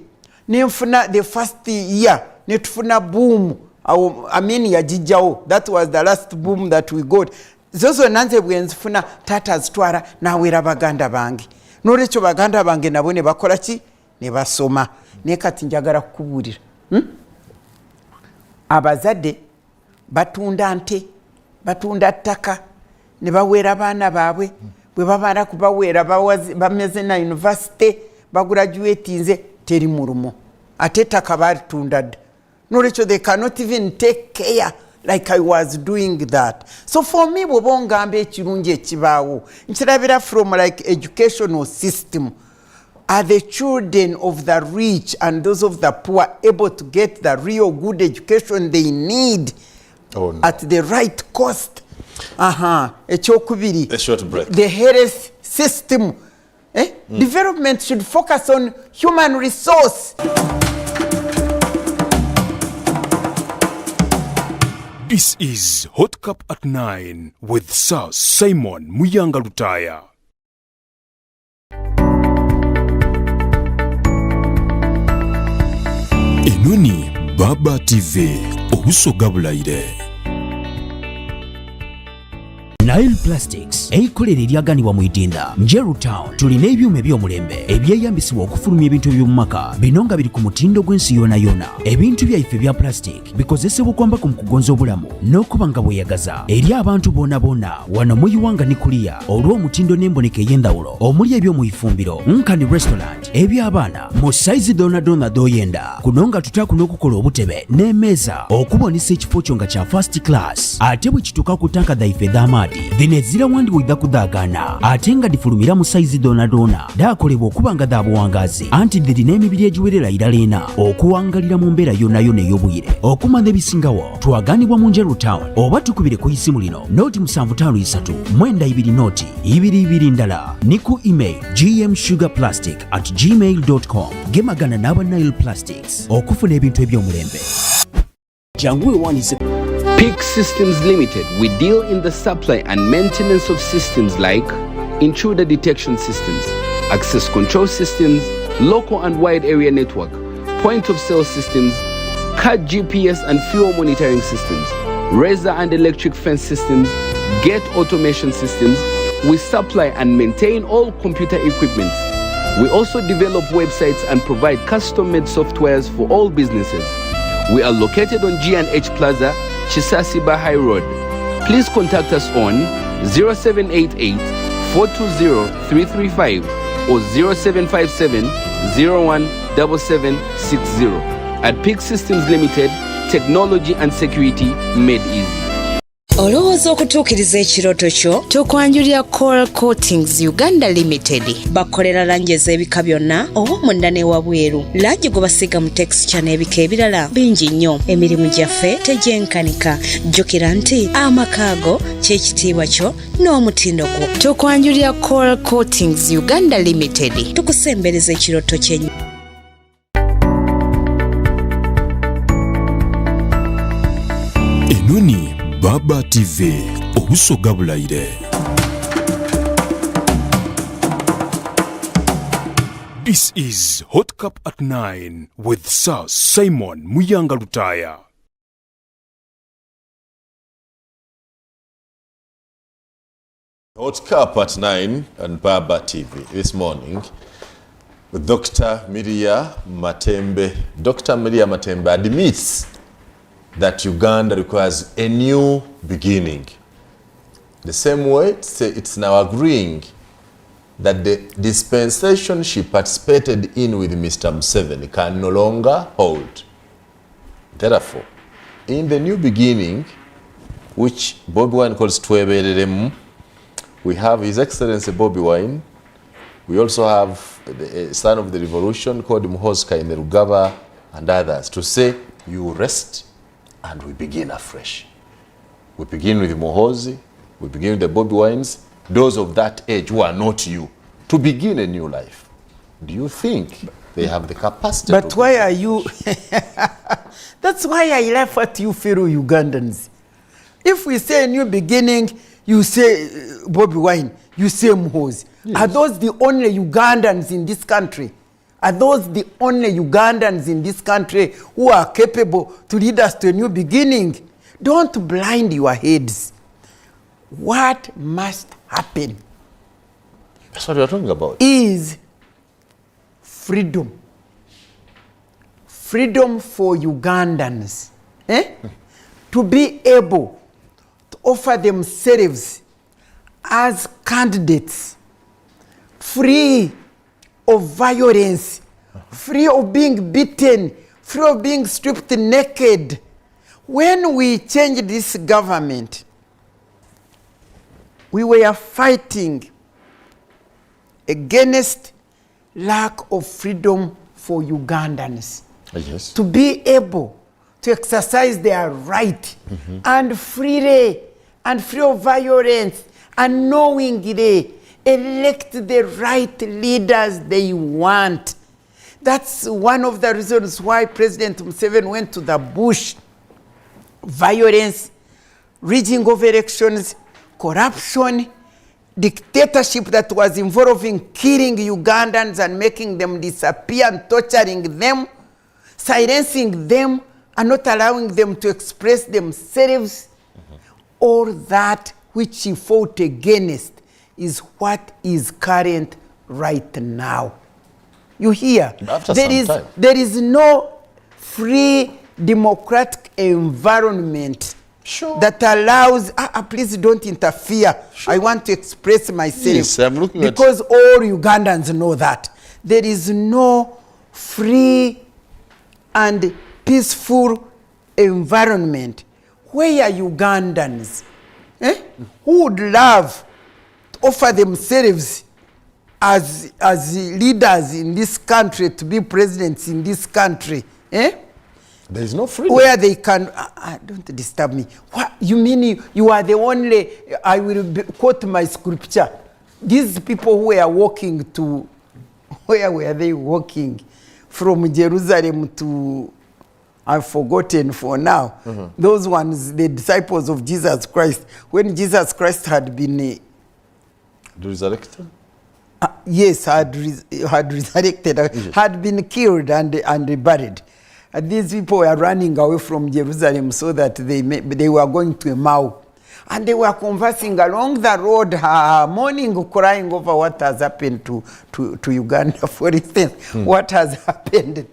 nenfuna the first year, netufuna boom. Yajijjawo. That was the last boom that we got. Zozo nanze bwenzifuna tata zitwala nawera baganda bange. N'olwekyo baganda bange nabo ne bakola ki? Ne basoma. Ne kati njagala kukubuulira. Abazadde batunda nte, batunda ttaka, ne bawera abaana baabwe. Bwe babala kubawera bameze na university, bagraduatinze teri murumo. Ate ettaka balitunda dda. N'olwekyo they cannot even take care like I was doing that. So for me, bw'ongambe ekirungi ekibaawo, nkirabira from like educational system. Are the children of the rich and those of the poor able to get the real good education they need at the right cost? Ekyokubiri, a short break. The health system. Development should focus on human resource. This is Hot Cup at 9 with Sir Simon Muyanga Lutaya. Enoni Baba TV obusoga bulaire. Nile Plastics eikolera eryaganibwa mu Idinda Njeru Town tulina ebyuma eby'omulembe ebyeyambisibwa okufulumya ebintu by'omumaka bino nga biri ku mutindo gw'ensi yona ebintu byaife bya plastic bikozesebwa okwambako mu kugonza obulamu n'okuba nga bweyagaza eri abantu boona wano mu Iwanga ne Kulia olw'omutindo n'emboneka ey'endawulo omuli eby'omu ifumbiro nkani restaurant eby'abaana mu saizi doona doyenda kuno nga tutaku n'okukola obutebe n'emmeeza okubonesa ekifo kyo nga kya first class ate bwe kituuka ku tanka dhaife dh'amaadi dhino ezira wandi wida kudagana ate nga difulumira mu saizi doona dakolebwa okuba nga dha buwangazi anti dhirina emibiri egiwerera irala ena okuwangalira mu mbeera yonna ey'obwire okumanya ebisingawo twaganibwa mu Njeru Town oba tukubire ku isimu lino noti 753 22 noti 22 ndala ni ku email gmsugarplastic@gmail.com gemagana n'aba Nile Plastics okufuna ebintu eby'omulembe jangu ewanise. Peak Systems Limited, we deal in the supply and maintenance of systems like intruder detection systems, access control systems, local and wide area network, point of sale systems, CAD GPS and fuel monitoring systems, razor and electric fence systems, gate automation systems. We supply and maintain all computer equipment. We also develop websites and provide custom-made softwares for all businesses. We are located on G&H Plaza, Chisasiba High Road. Please contact us on 0788 420 335 or 0757 017760. At Peak Systems Limited, technology and security made easy. Olowooza okutuukiriza ekirooto kyo tukwanjulira Coral Coatings Uganda Limited bakolera langi ez'ebika byonna oba munda ne wabweru langi gwe basiiga mu texture n'ebika ebirala bingi nnyo emirimu gyaffe tegyenkanika jjukira nti amakaago ky'ekitiibwa kyo n'omutindo gwo tukwanjulira Coral Coatings Uganda Limited tukusembereza ekirooto kyenyu. Enoni Baba TV obusoga bulaire. This is Hot Cup at 9 with Sir Simon Muyanga Lutaya. Hot Cup at 9 on Baba TV this morning with Dr. Miria Matembe. Dr. Miria Matembe admits that Uganda requires a new beginning. The same way, it's now agreeing that the dispensation she participated in with Mr. Museveni can no longer hold. Therefore, in the new beginning, which Bobi Wine calls Twebereremu, we have His Excellency Bobi Wine. We also have the son of the revolution called Muhoozi Kainerugaba and others to say, you rest and we begin afresh. We begin with Muhoozi, we begin with the Bobi Wines, those of that age who are not you, to begin a new life. Do you think they have the capacity? But why are you... That's why I laugh at you fellow Ugandans. If we say a new beginning, you say Bobi Wine, you say Muhoozi. Yes. Are those the only Ugandans in this country? Are those the only Ugandans in this country who are capable to lead us to a new beginning? Don't blind your heads. What must happen? That's what we are talking about. Is freedom. Freedom for Ugandans. To be able to offer themselves as candidates, free of violence, free of being beaten, free of being stripped naked. When we changed this government, we were fighting against lack of freedom for Ugandans. Yes. To be able to exercise their right and freely and free of violence and knowingly elect the right leaders they want. That's one of the reasons why President Museveni went to the bush. Violence rigging of elections, corruption, dictatorship that was involving killing Ugandans and making them disappear and torturing them, silencing them and not allowing them to express themselves. All that which he fought against is what is current right now. You hear? There is no free democratic environment that allows, please don't interfere. I want to express myself. Yes, I'm looking because all Ugandans know that. There is no free and peaceful environment where Ugandans who would love to offer themselves as leaders in this country, to be presidents in this country, there is no freedom. Where they can, don't disturb me. What, you mean you are the only, I will quote my scripture. These people who were walking to, where were they walking? From Jerusalem to, I've forgotten for now. Those ones, the disciples of Jesus Christ, when Jesus Christ had been resurrected? Yes, had resurrected, had been killed and buried. And these people were running away from Jerusalem so that they were going to Emau. And they were conversing along the road, mourning, crying over what has happened to Uganda, for instance. What has happened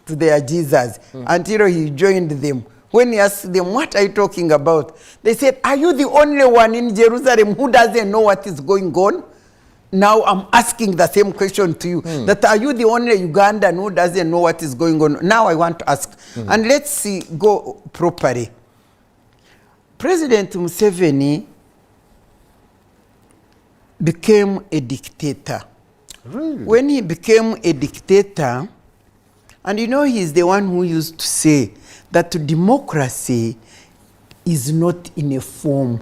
to their Jesus, until he joined them. When he asked them, what are you talking about? They said, are you the only one in Jerusalem who doesn't know what is going on? Now I'm asking the same question to you, that are you the only Ugandan who doesn't know what is going on? Now I want to ask, and let's see, go properly. President Museveni became a dictator. Really? When he became a dictator, and you know he's the one who used to say that democracy is not in a form.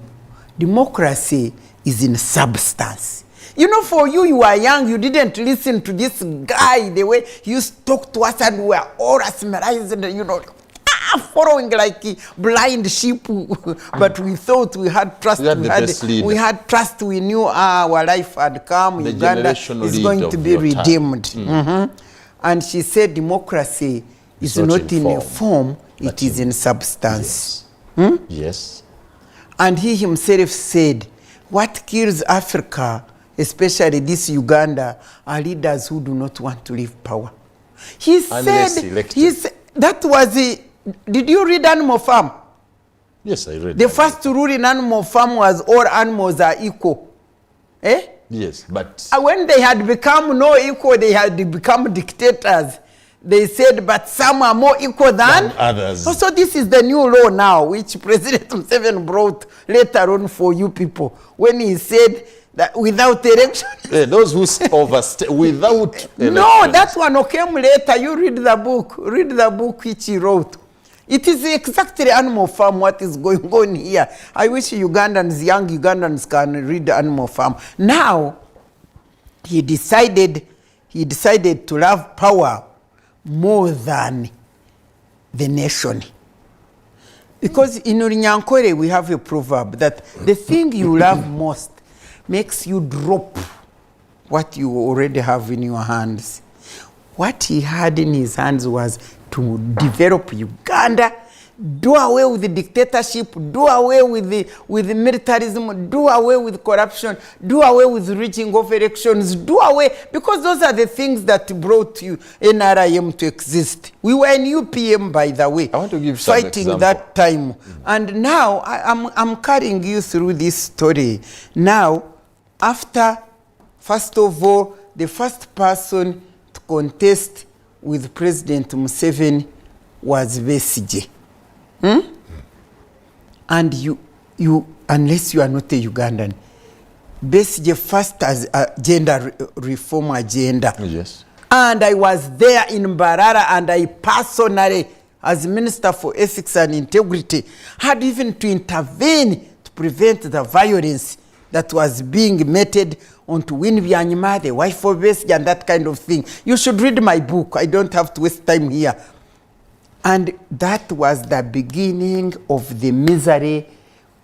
Democracy is in substance. You know, for you, you are young, you didn't listen to this guy, the way he used to talk to us, and we were all mesmerized, you know, following like blind sheep. But we thought we had trust. We had trust. We knew our life had come. Uganda is going to be redeemed. And she said democracy is not in a form, it is in substance. Yes. And he himself said, what kills Africa, especially this Uganda, are leaders who do not want to leave power. He said, that was the, did you read Animal Farm? Yes, I read. The first rule in Animal Farm was all animals are equal. Yes, but when they had become no equal, they had become dictators. They said, but some are more equal than others. So this is the new law now, which President Museveni brought later on for you people, when he said that without election. Those who overstay without election. No, that one came later. You read the book. Read the book which he wrote. It is exactly Animal Farm what is going on here. I wish Ugandans, young Ugandans can read Animal Farm. Now, he decided to love power more than the nation. Because in Urinyankore we have a proverb that the thing you love most makes you drop what you already have in your hands. What he had in his hands was to develop Uganda, do away with the dictatorship, do away with the militarism, do away with corruption, do away with rigging of elections, do away, because those are the things that brought you NRIM to exist. We were in UPM, by the way. I want to give some fighting example. That time. And now I'm carrying you through this story. Now, after, first of all, the first person to contest with President Museveni was Besigye. And you, unless you are not a Ugandan, Besigye first as a gender reform agenda. Yes. And I was there in Mbarara, and I personally, as Minister for Ethics and Integrity, had even to intervene to prevent the violence that was being meted onto Winnie Byanyima, the wife of Besigye, and that kind of thing. You should read my book. I don't have to waste time here. And that was the beginning of the misery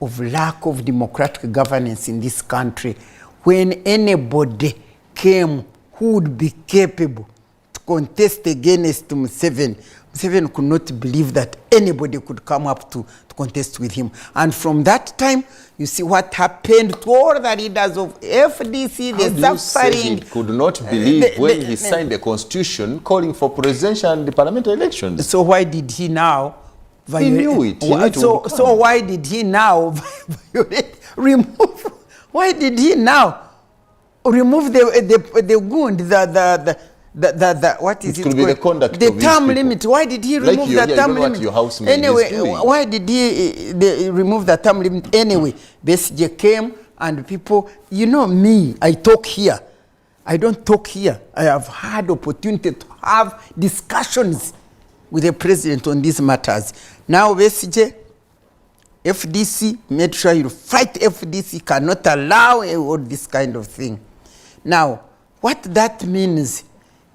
of lack of democratic governance in this country when anybody came who would be capable to contest against Museveni. Museveni could not believe that anybody could come up to contest with him. And from that time, you see what happened to all the leaders of FDC, the suffering. He could not believe when he signed the constitution calling for presidential and parliamentary elections. So why did he now violate? He knew it. So why did he now remove? Why did he now remove the goon, what is it could be the conduct the of term limit? Why did he remove the term limit? Anyway, why did he remove the term limit? Anyway, Besigye came and people, you know me, I talk here. I don't talk here. I have had opportunity to have discussions with the president on these matters. Now Besigye, FDC, made sure you fight FDC, cannot allow all this kind of thing. Now, what that means,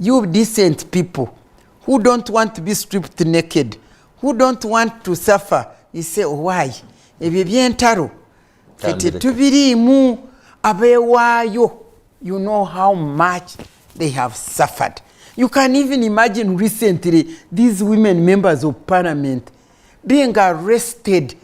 you decent people who don't want to be stripped naked, who don't want to suffer, you say, why? Ebyo byentaro fete tubirimu abewayo. You know how much they have suffered. You can even imagine recently these women members of parliament being arrested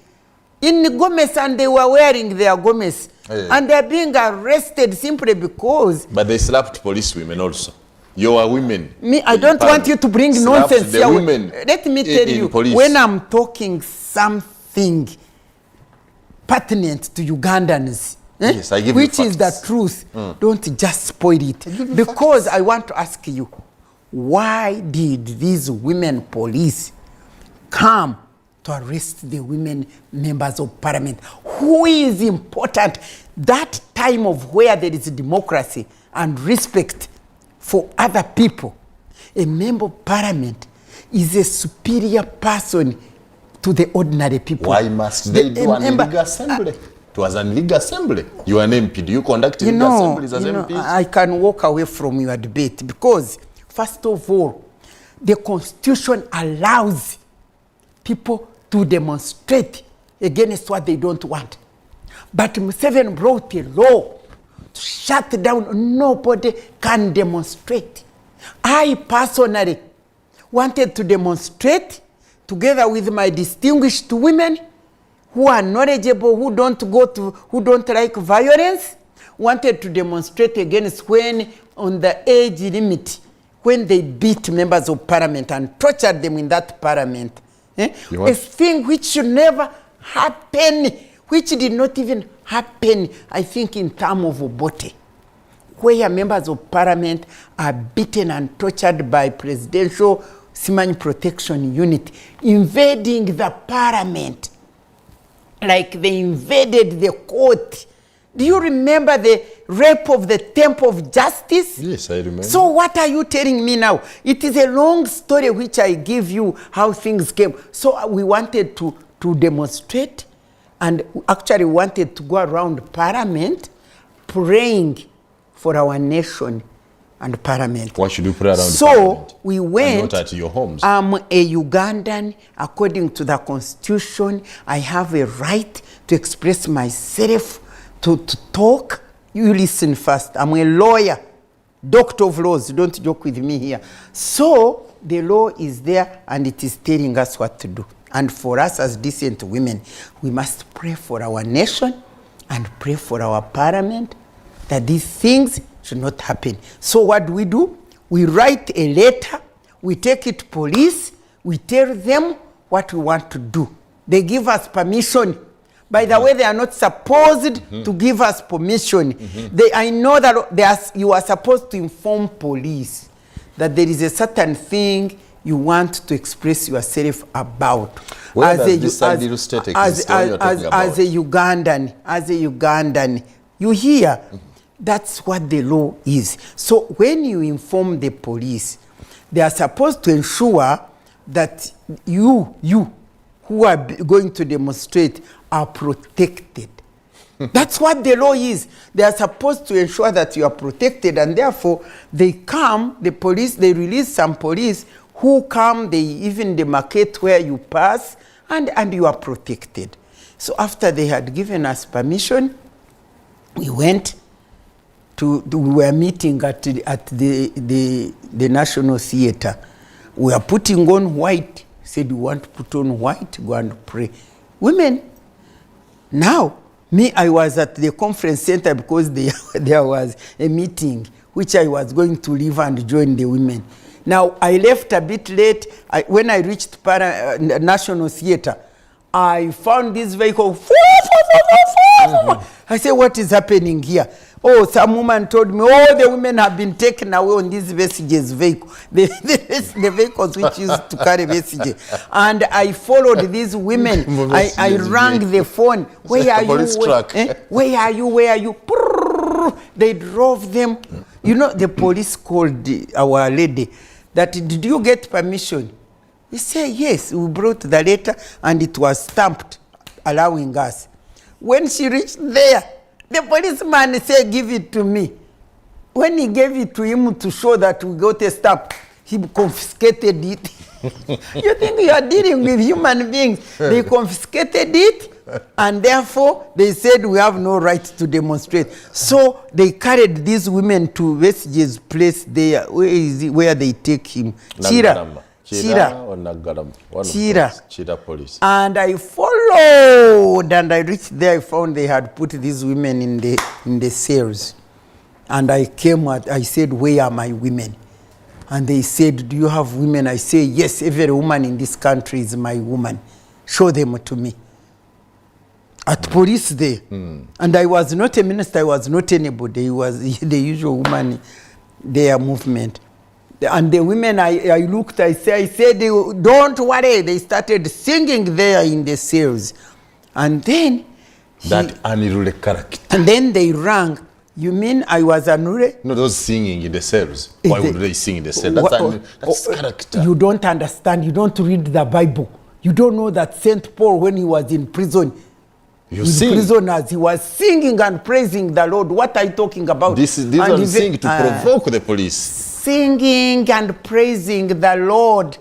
in Gomez, and they were wearing their Gomez. And they're being arrested simply because... But they slapped police women also. You are women. Me, I don't want you to bring nonsense here. Let me tell you, when I'm talking something pertinent to Ugandans, yes, I give which you is the truth, don't just spoil it. Because I want to ask you, why did these women police come to arrest the women members of parliament? Who is important? That time of where there is democracy and respect for other people, a member of parliament is a superior person to the ordinary people. Why must they do an legal assembly? It was an legal assembly. You are an MP. Do you conduct legal assemblies as MPs? I can walk away from your debate because, first of all, the Constitution allows people to demonstrate against what they don't want. But Museveni brought a law to shut down. Nobody can demonstrate. I personally wanted to demonstrate together with my distinguished women who are knowledgeable, who don't like violence, wanted to demonstrate against when on the age limit, when they beat members of parliament and tortured them in that parliament. A thing which should never happen, which did not even happen, I think, in terms of Obote, where members of parliament are beaten and tortured by presidential Simanyi protection unit, invading the parliament like they invaded the court. Do you remember the rape of the Temple of Justice? Yes, I remember. So what are you telling me now? It is a long story which I give you how things came. So we wanted to demonstrate and actually wanted to go around parliament praying for our nation and parliament. Why should you pray around parliament? So we went. And not at your homes. I'm a Ugandan. According to the Constitution, I have a right to express myself, to talk. You listen first. I'm a lawyer, doctor of laws. Don't joke with me here. So the law is there and it is telling us what to do. And for us as decent women, we must pray for our nation and pray for our parliament that these things should not happen. So what do? We write a letter, we take it to police, we tell them what we want to do. They give us permission. By the way, they are not supposed to give us permission. I know that you are supposed to inform police that there is a certain thing you want to express yourself about. Where does this ideal state exist? As a Ugandan, you hear, that's what the law is. So when you inform the police, they are supposed to ensure that you who are going to demonstrate are protected. That's what the law is. They are supposed to ensure that you are protected, and therefore they come, the police, they release some police who come, they even demarcate where you pass, and you are protected. So after they had given us permission, we went we were meeting at the National Theatre. We were putting on white. Said, you want to put on white? Go and pray. Women. Now, me, I was at the conference center because there was a meeting which I was going to leave and join the women. Now, I left a bit late. When I reached National Theatre, I found this vehicle. I said, what is happening here? Oh, some woman told me, all the women have been taken away on this messages vehicle. The vehicles which used to carry messages. And I followed these women. I rang the phone. Where are you? Where are you? Where are you? They drove them. You know, the police called our lady that, did you get permission? He said, yes, we brought the letter and it was stamped, allowing us. When she reached there, the policeman said, give it to me. When he gave it to him to show that we got a stamp, he confiscated it. You think you are dealing with human beings? They confiscated it, and therefore they said we have no right to demonstrate. So they carried these women to Westje's place there. Where is it? Where they take him? Chira police. And I followed, and I reached there. I found they had put these women in the cells. And I came I said, where are my women? And they said, do you have women? I say, yes, every woman in this country is my woman. Show them to me. At police there. And I was not a minister, I was not anybody. I was the usual woman, their movement. And the women, I looked, I said, don't worry. They started singing there in the cells. And then... That Anirule character. And then they rang. You mean I was Anure? No, those singing in the cells. Why would they sing in the cells? That's character. You don't understand. You don't read the Bible. You don't know that St. Paul, when he was in prison, prisoners, he was singing and praising the Lord. What are you talking about? These are singing to provoke the police. Singing and praising the Lord.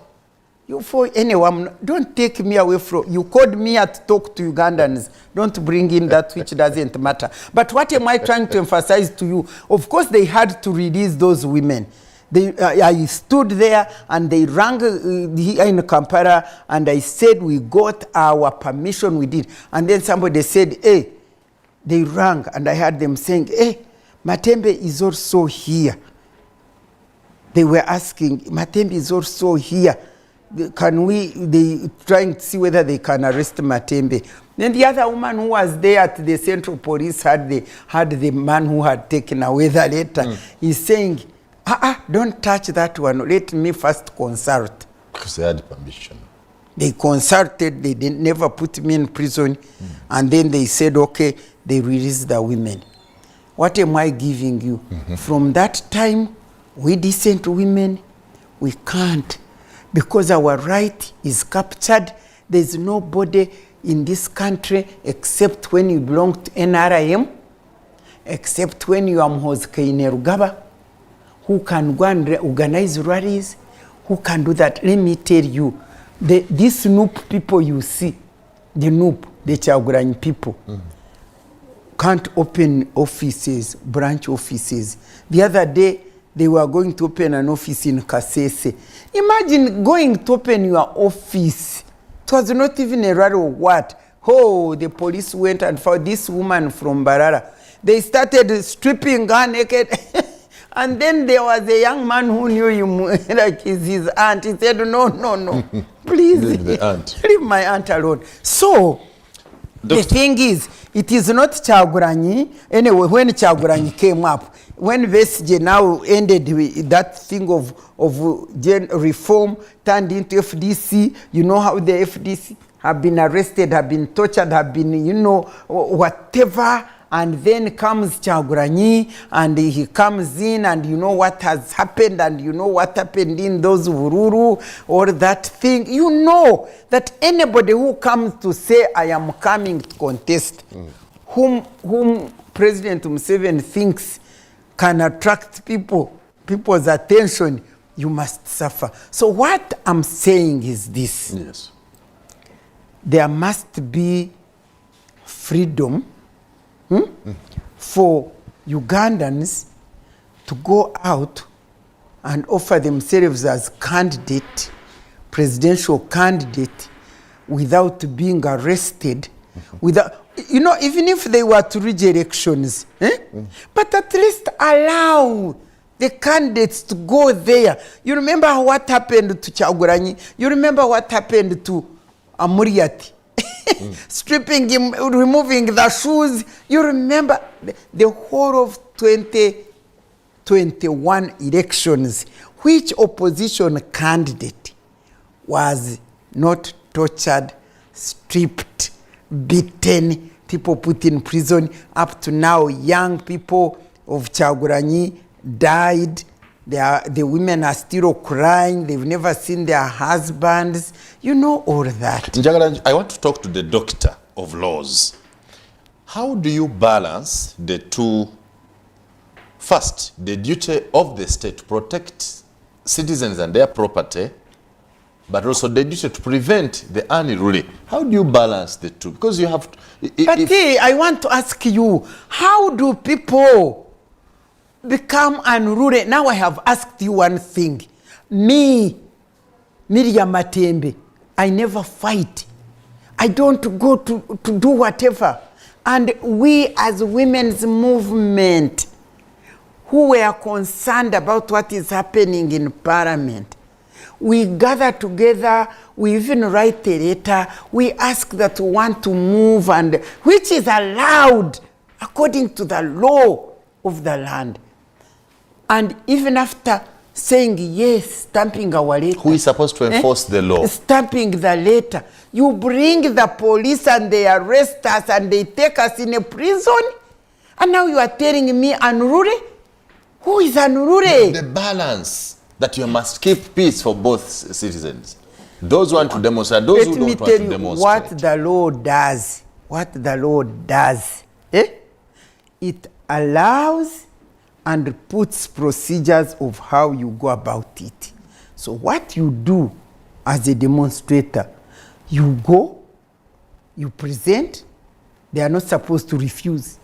Anyway, don't take me away from... You called me to talk to Ugandans. Don't bring in that which doesn't matter. But what am I trying to emphasize to you? Of course, they had to release those women. I stood there and they rang in Kampala and I said, we got our permission, we did. And then somebody said, hey, they rang and I heard them saying, hey, Matembe is also here. They were asking, Matembe is also here. They trying to see whether they can arrest Matembe. Then the other woman who was there at the Central Police had the man who had taken away the letter. He's saying, don't touch that one. Let me first consult. Because they had permission. They consulted. They never put me in prison. And then they said, okay, they released the women. What am I giving you? From that time, we decent women, we can't. Because our right is captured. There's nobody in this country except when you belong to NRM, except when you are Mhozi Kainerugaba, who can go and organize rallies, who can do that. Let me tell you, these Noop people you see, the Noop, the Kyagulanyi people, can't open offices, branch offices. The other day, they were going to open an office in Kasese. Imagine going to open your office. It was not even a rally or what. Oh, the police went and found this woman from Barara. They started stripping her naked. And then there was a young man who knew him like his aunt. He said, no, please, leave my aunt alone. So, the thing is, it is not Kyagulanyi. Anyway, when Kyagulanyi came up, when Besigye now ended that thing of reform, turned into FDC, you know how the FDC have been arrested, have been tortured, have been, whatever. And then comes Kyagulanyi, and he comes in, and you know what has happened, and you know what happened in those Ururu, or that thing. You know that anybody who comes to say, I am coming to contest, whom President Museveni thinks can attract people's attention, you must suffer. So what I'm saying is this. Yes. There must be freedom for Ugandans to go out and offer themselves as presidential candidate, without being arrested, without, even if they were to reach elections, but at least allow the candidates to go there. You remember what happened to Kyagulanyi? You remember what happened to Amuriati? Stripping him, removing the shoes. You remember the whole of 2021 elections, which opposition candidate was not tortured, stripped, beaten, people put in prison? Up to now, young people of Kyagulanyi died. The women are still crying. They've never seen their husbands. You know all that. I want to talk to the doctor of laws. How do you balance the two? First, the duty of the state to protect citizens and their property, but also the duty to prevent the unruly. How do you balance the two? Because you have to... I want to ask you, how do people become unruly? Now I have asked you one thing. Me, Miria Matembe, I never fight. I don't go to do whatever. And we as women's movement, who were concerned about what is happening in Parliament, we gather together, we even write a letter, we ask that we want to move, and which is allowed according to the law of the land. And even after saying yes, stamping our letter. Who is supposed to enforce the law? Stamping the letter. You bring the police and they arrest us and they take us in a prison. And now you are telling me unruly? Who is unruly? The balance that you must keep peace for both citizens. Those who want to demonstrate, those who don't want to demonstrate. Let me tell you what the law does. What the law does. It allows and puts procedures of how you go about it. So what you do as a demonstrator, you go, you present, they are not supposed to refuse.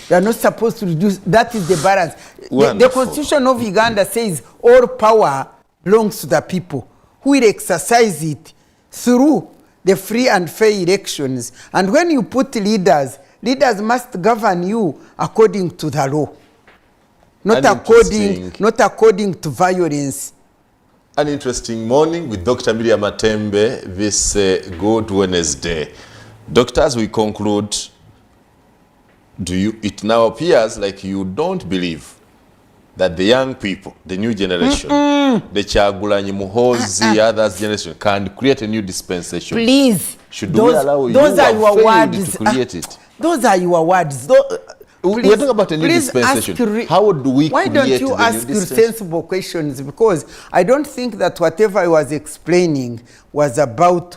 They are not supposed to reduce. That is the balance. The Constitution of Uganda says all power belongs to the people, who will exercise it through the free and fair elections. And when you put leaders, leaders must govern you according to the law. Not according to violence. An interesting morning with Dr. Miria Matembe this Good Wednesday. Doctors, we conclude, it now appears like you don't believe that the young people, the new generation, the Kyagulanyi, Muhozi, others generation can create a new dispensation? Please. Should we allow those are your words to create it? Those are your words. We're talking about a new dispensation. How do we create the new dispensation? Why don't you ask sensible questions? Because I don't think that whatever I was explaining was about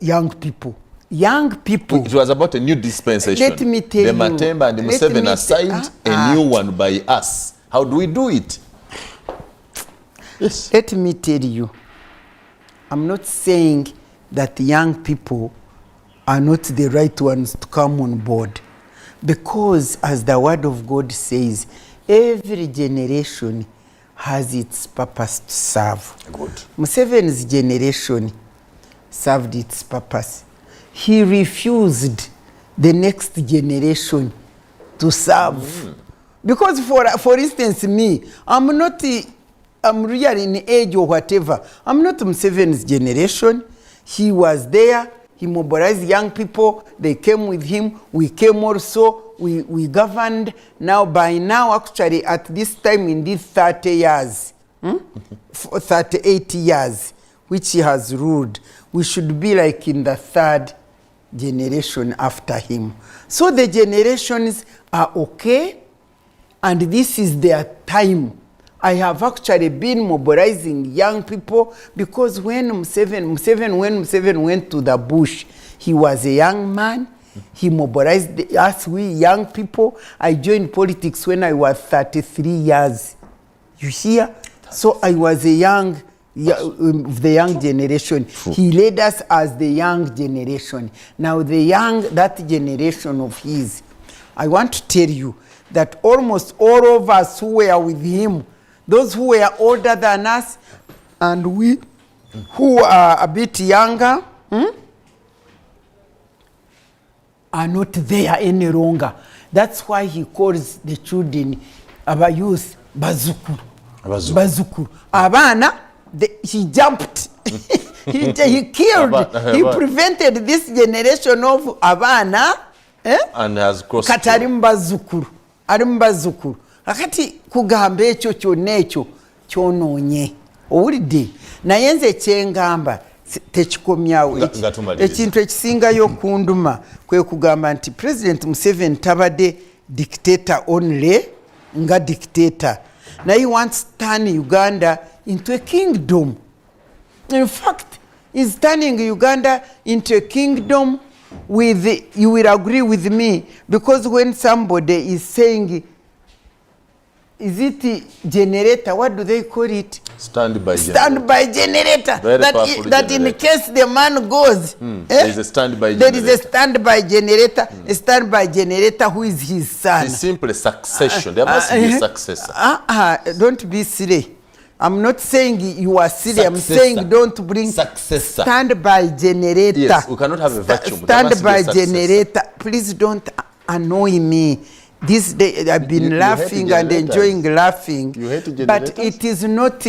young people. Young people. It was about a new dispensation. Let me tell you. The Matembe and the Museveni assigned a new one by us. How do we do it? Yes. Let me tell you. I'm not saying that young people are not the right ones to come on board. Because, as the word of God says, every generation has its purpose to serve. Good. Museveni's generation served its purpose. He refused the next generation to serve. Because, for instance, me, I'm really in age or whatever. I'm not Museveni's generation. He was there. He mobilized young people. They came with him. We came also. We governed. Now, by now, actually, at this time in these 30 years, 38 years, which he has ruled, we should be like in the third generation after him. So the generations are okay, and this is their time. I have actually been mobilizing young people because when Museveni went to the bush, he was a young man. He mobilized us, we young people. I joined politics when I was 33 years. You hear? So I was a young of the young generation. He led us as the young generation. Now that generation of his, I want to tell you that almost all of us who were with him, those who were older than us, and we who are a bit younger, are not there any longer. That's why he calls the children, our youth, bazukuru. Bazukuru. Abana, he jumped. he killed. He prevented this generation of abana. And has crossed. Katari mbazukuru. Ari mbazukuru. Akati kugamba ekyo kyonna ekyo kyononye. Owulidde naye nze kyengamba tekikomyawo ekintu ekisingayo okunduma kwe kugamba nti President Museveni tabadde dictator only nga dictator. Now he wants to turn Uganda into a kingdom. In fact, he's turning Uganda into a kingdom with, you will agree with me, because when somebody is saying, is it generator, what do they call it? Standby generator. That in case the man goes, there is a standby generator. There is a standby generator, a standby generator who is his son. It's simply succession. There must be a successor. Don't be silly. I'm not saying you are silly. I'm saying don't bring successor. Standby generator. Yes, we cannot have a vacuum. Standby generator. Please don't annoy me. This day I've been laughing and enjoying laughing, but it is not,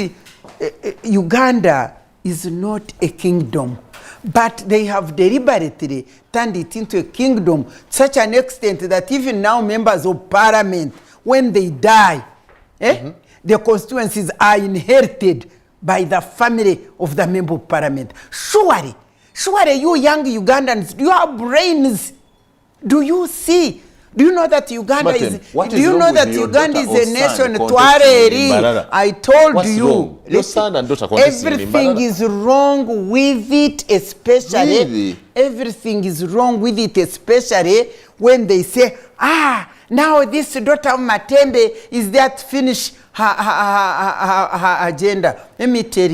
Uganda is not a kingdom, but they have deliberately turned it into a kingdom to such an extent that even now members of parliament, when they die, the constituencies are inherited by the family of the member of parliament. Surely you young Ugandans, do you have brains? Do you see? Do you know that Uganda is a nation? Twareri, I told you. Everything is wrong with it, especially. Everything is wrong with it, especially when they say, now this daughter of Matembe is there to finish her agenda. Let me tell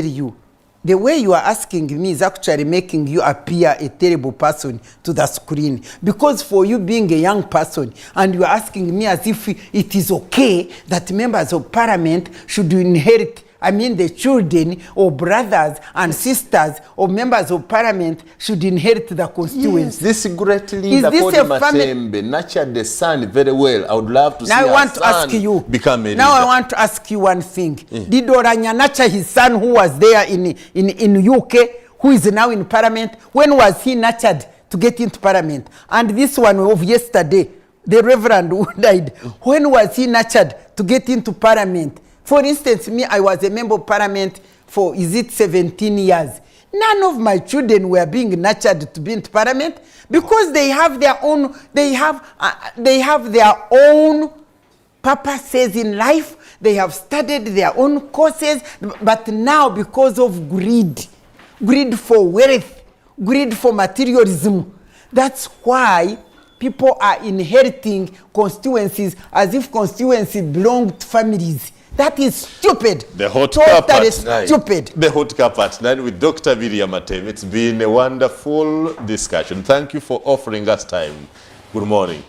you. The way you are asking me is actually making you appear a terrible person to the screen. Because for you being a young person and you are asking me as if it is okay that members of parliament should inherit, the children or brothers and sisters of members of parliament should inherit the constituency. Yes, this great leader called Matembe nurtured the son very well. I would love to see her son become a leader. Now I want to ask you one thing. Did Oranya nurture his son who was there in UK, who is now in parliament? When was he nurtured to get into parliament? And this one of yesterday, the reverend who died, when was he nurtured to get into parliament? For instance, me, I was a member of parliament for, 17 years. None of my children were being nurtured to be in parliament because they have their own, they have their own purposes in life. They have studied their own courses, but now because of greed for wealth, greed for materialism, that's why people are inheriting constituencies as if constituency belonged to families. That is stupid. The hot cup at night. Stupid. The hot cup at night with Dr. Miria R.K Matembe. It's been a wonderful discussion. Thank you for offering us time. Good morning.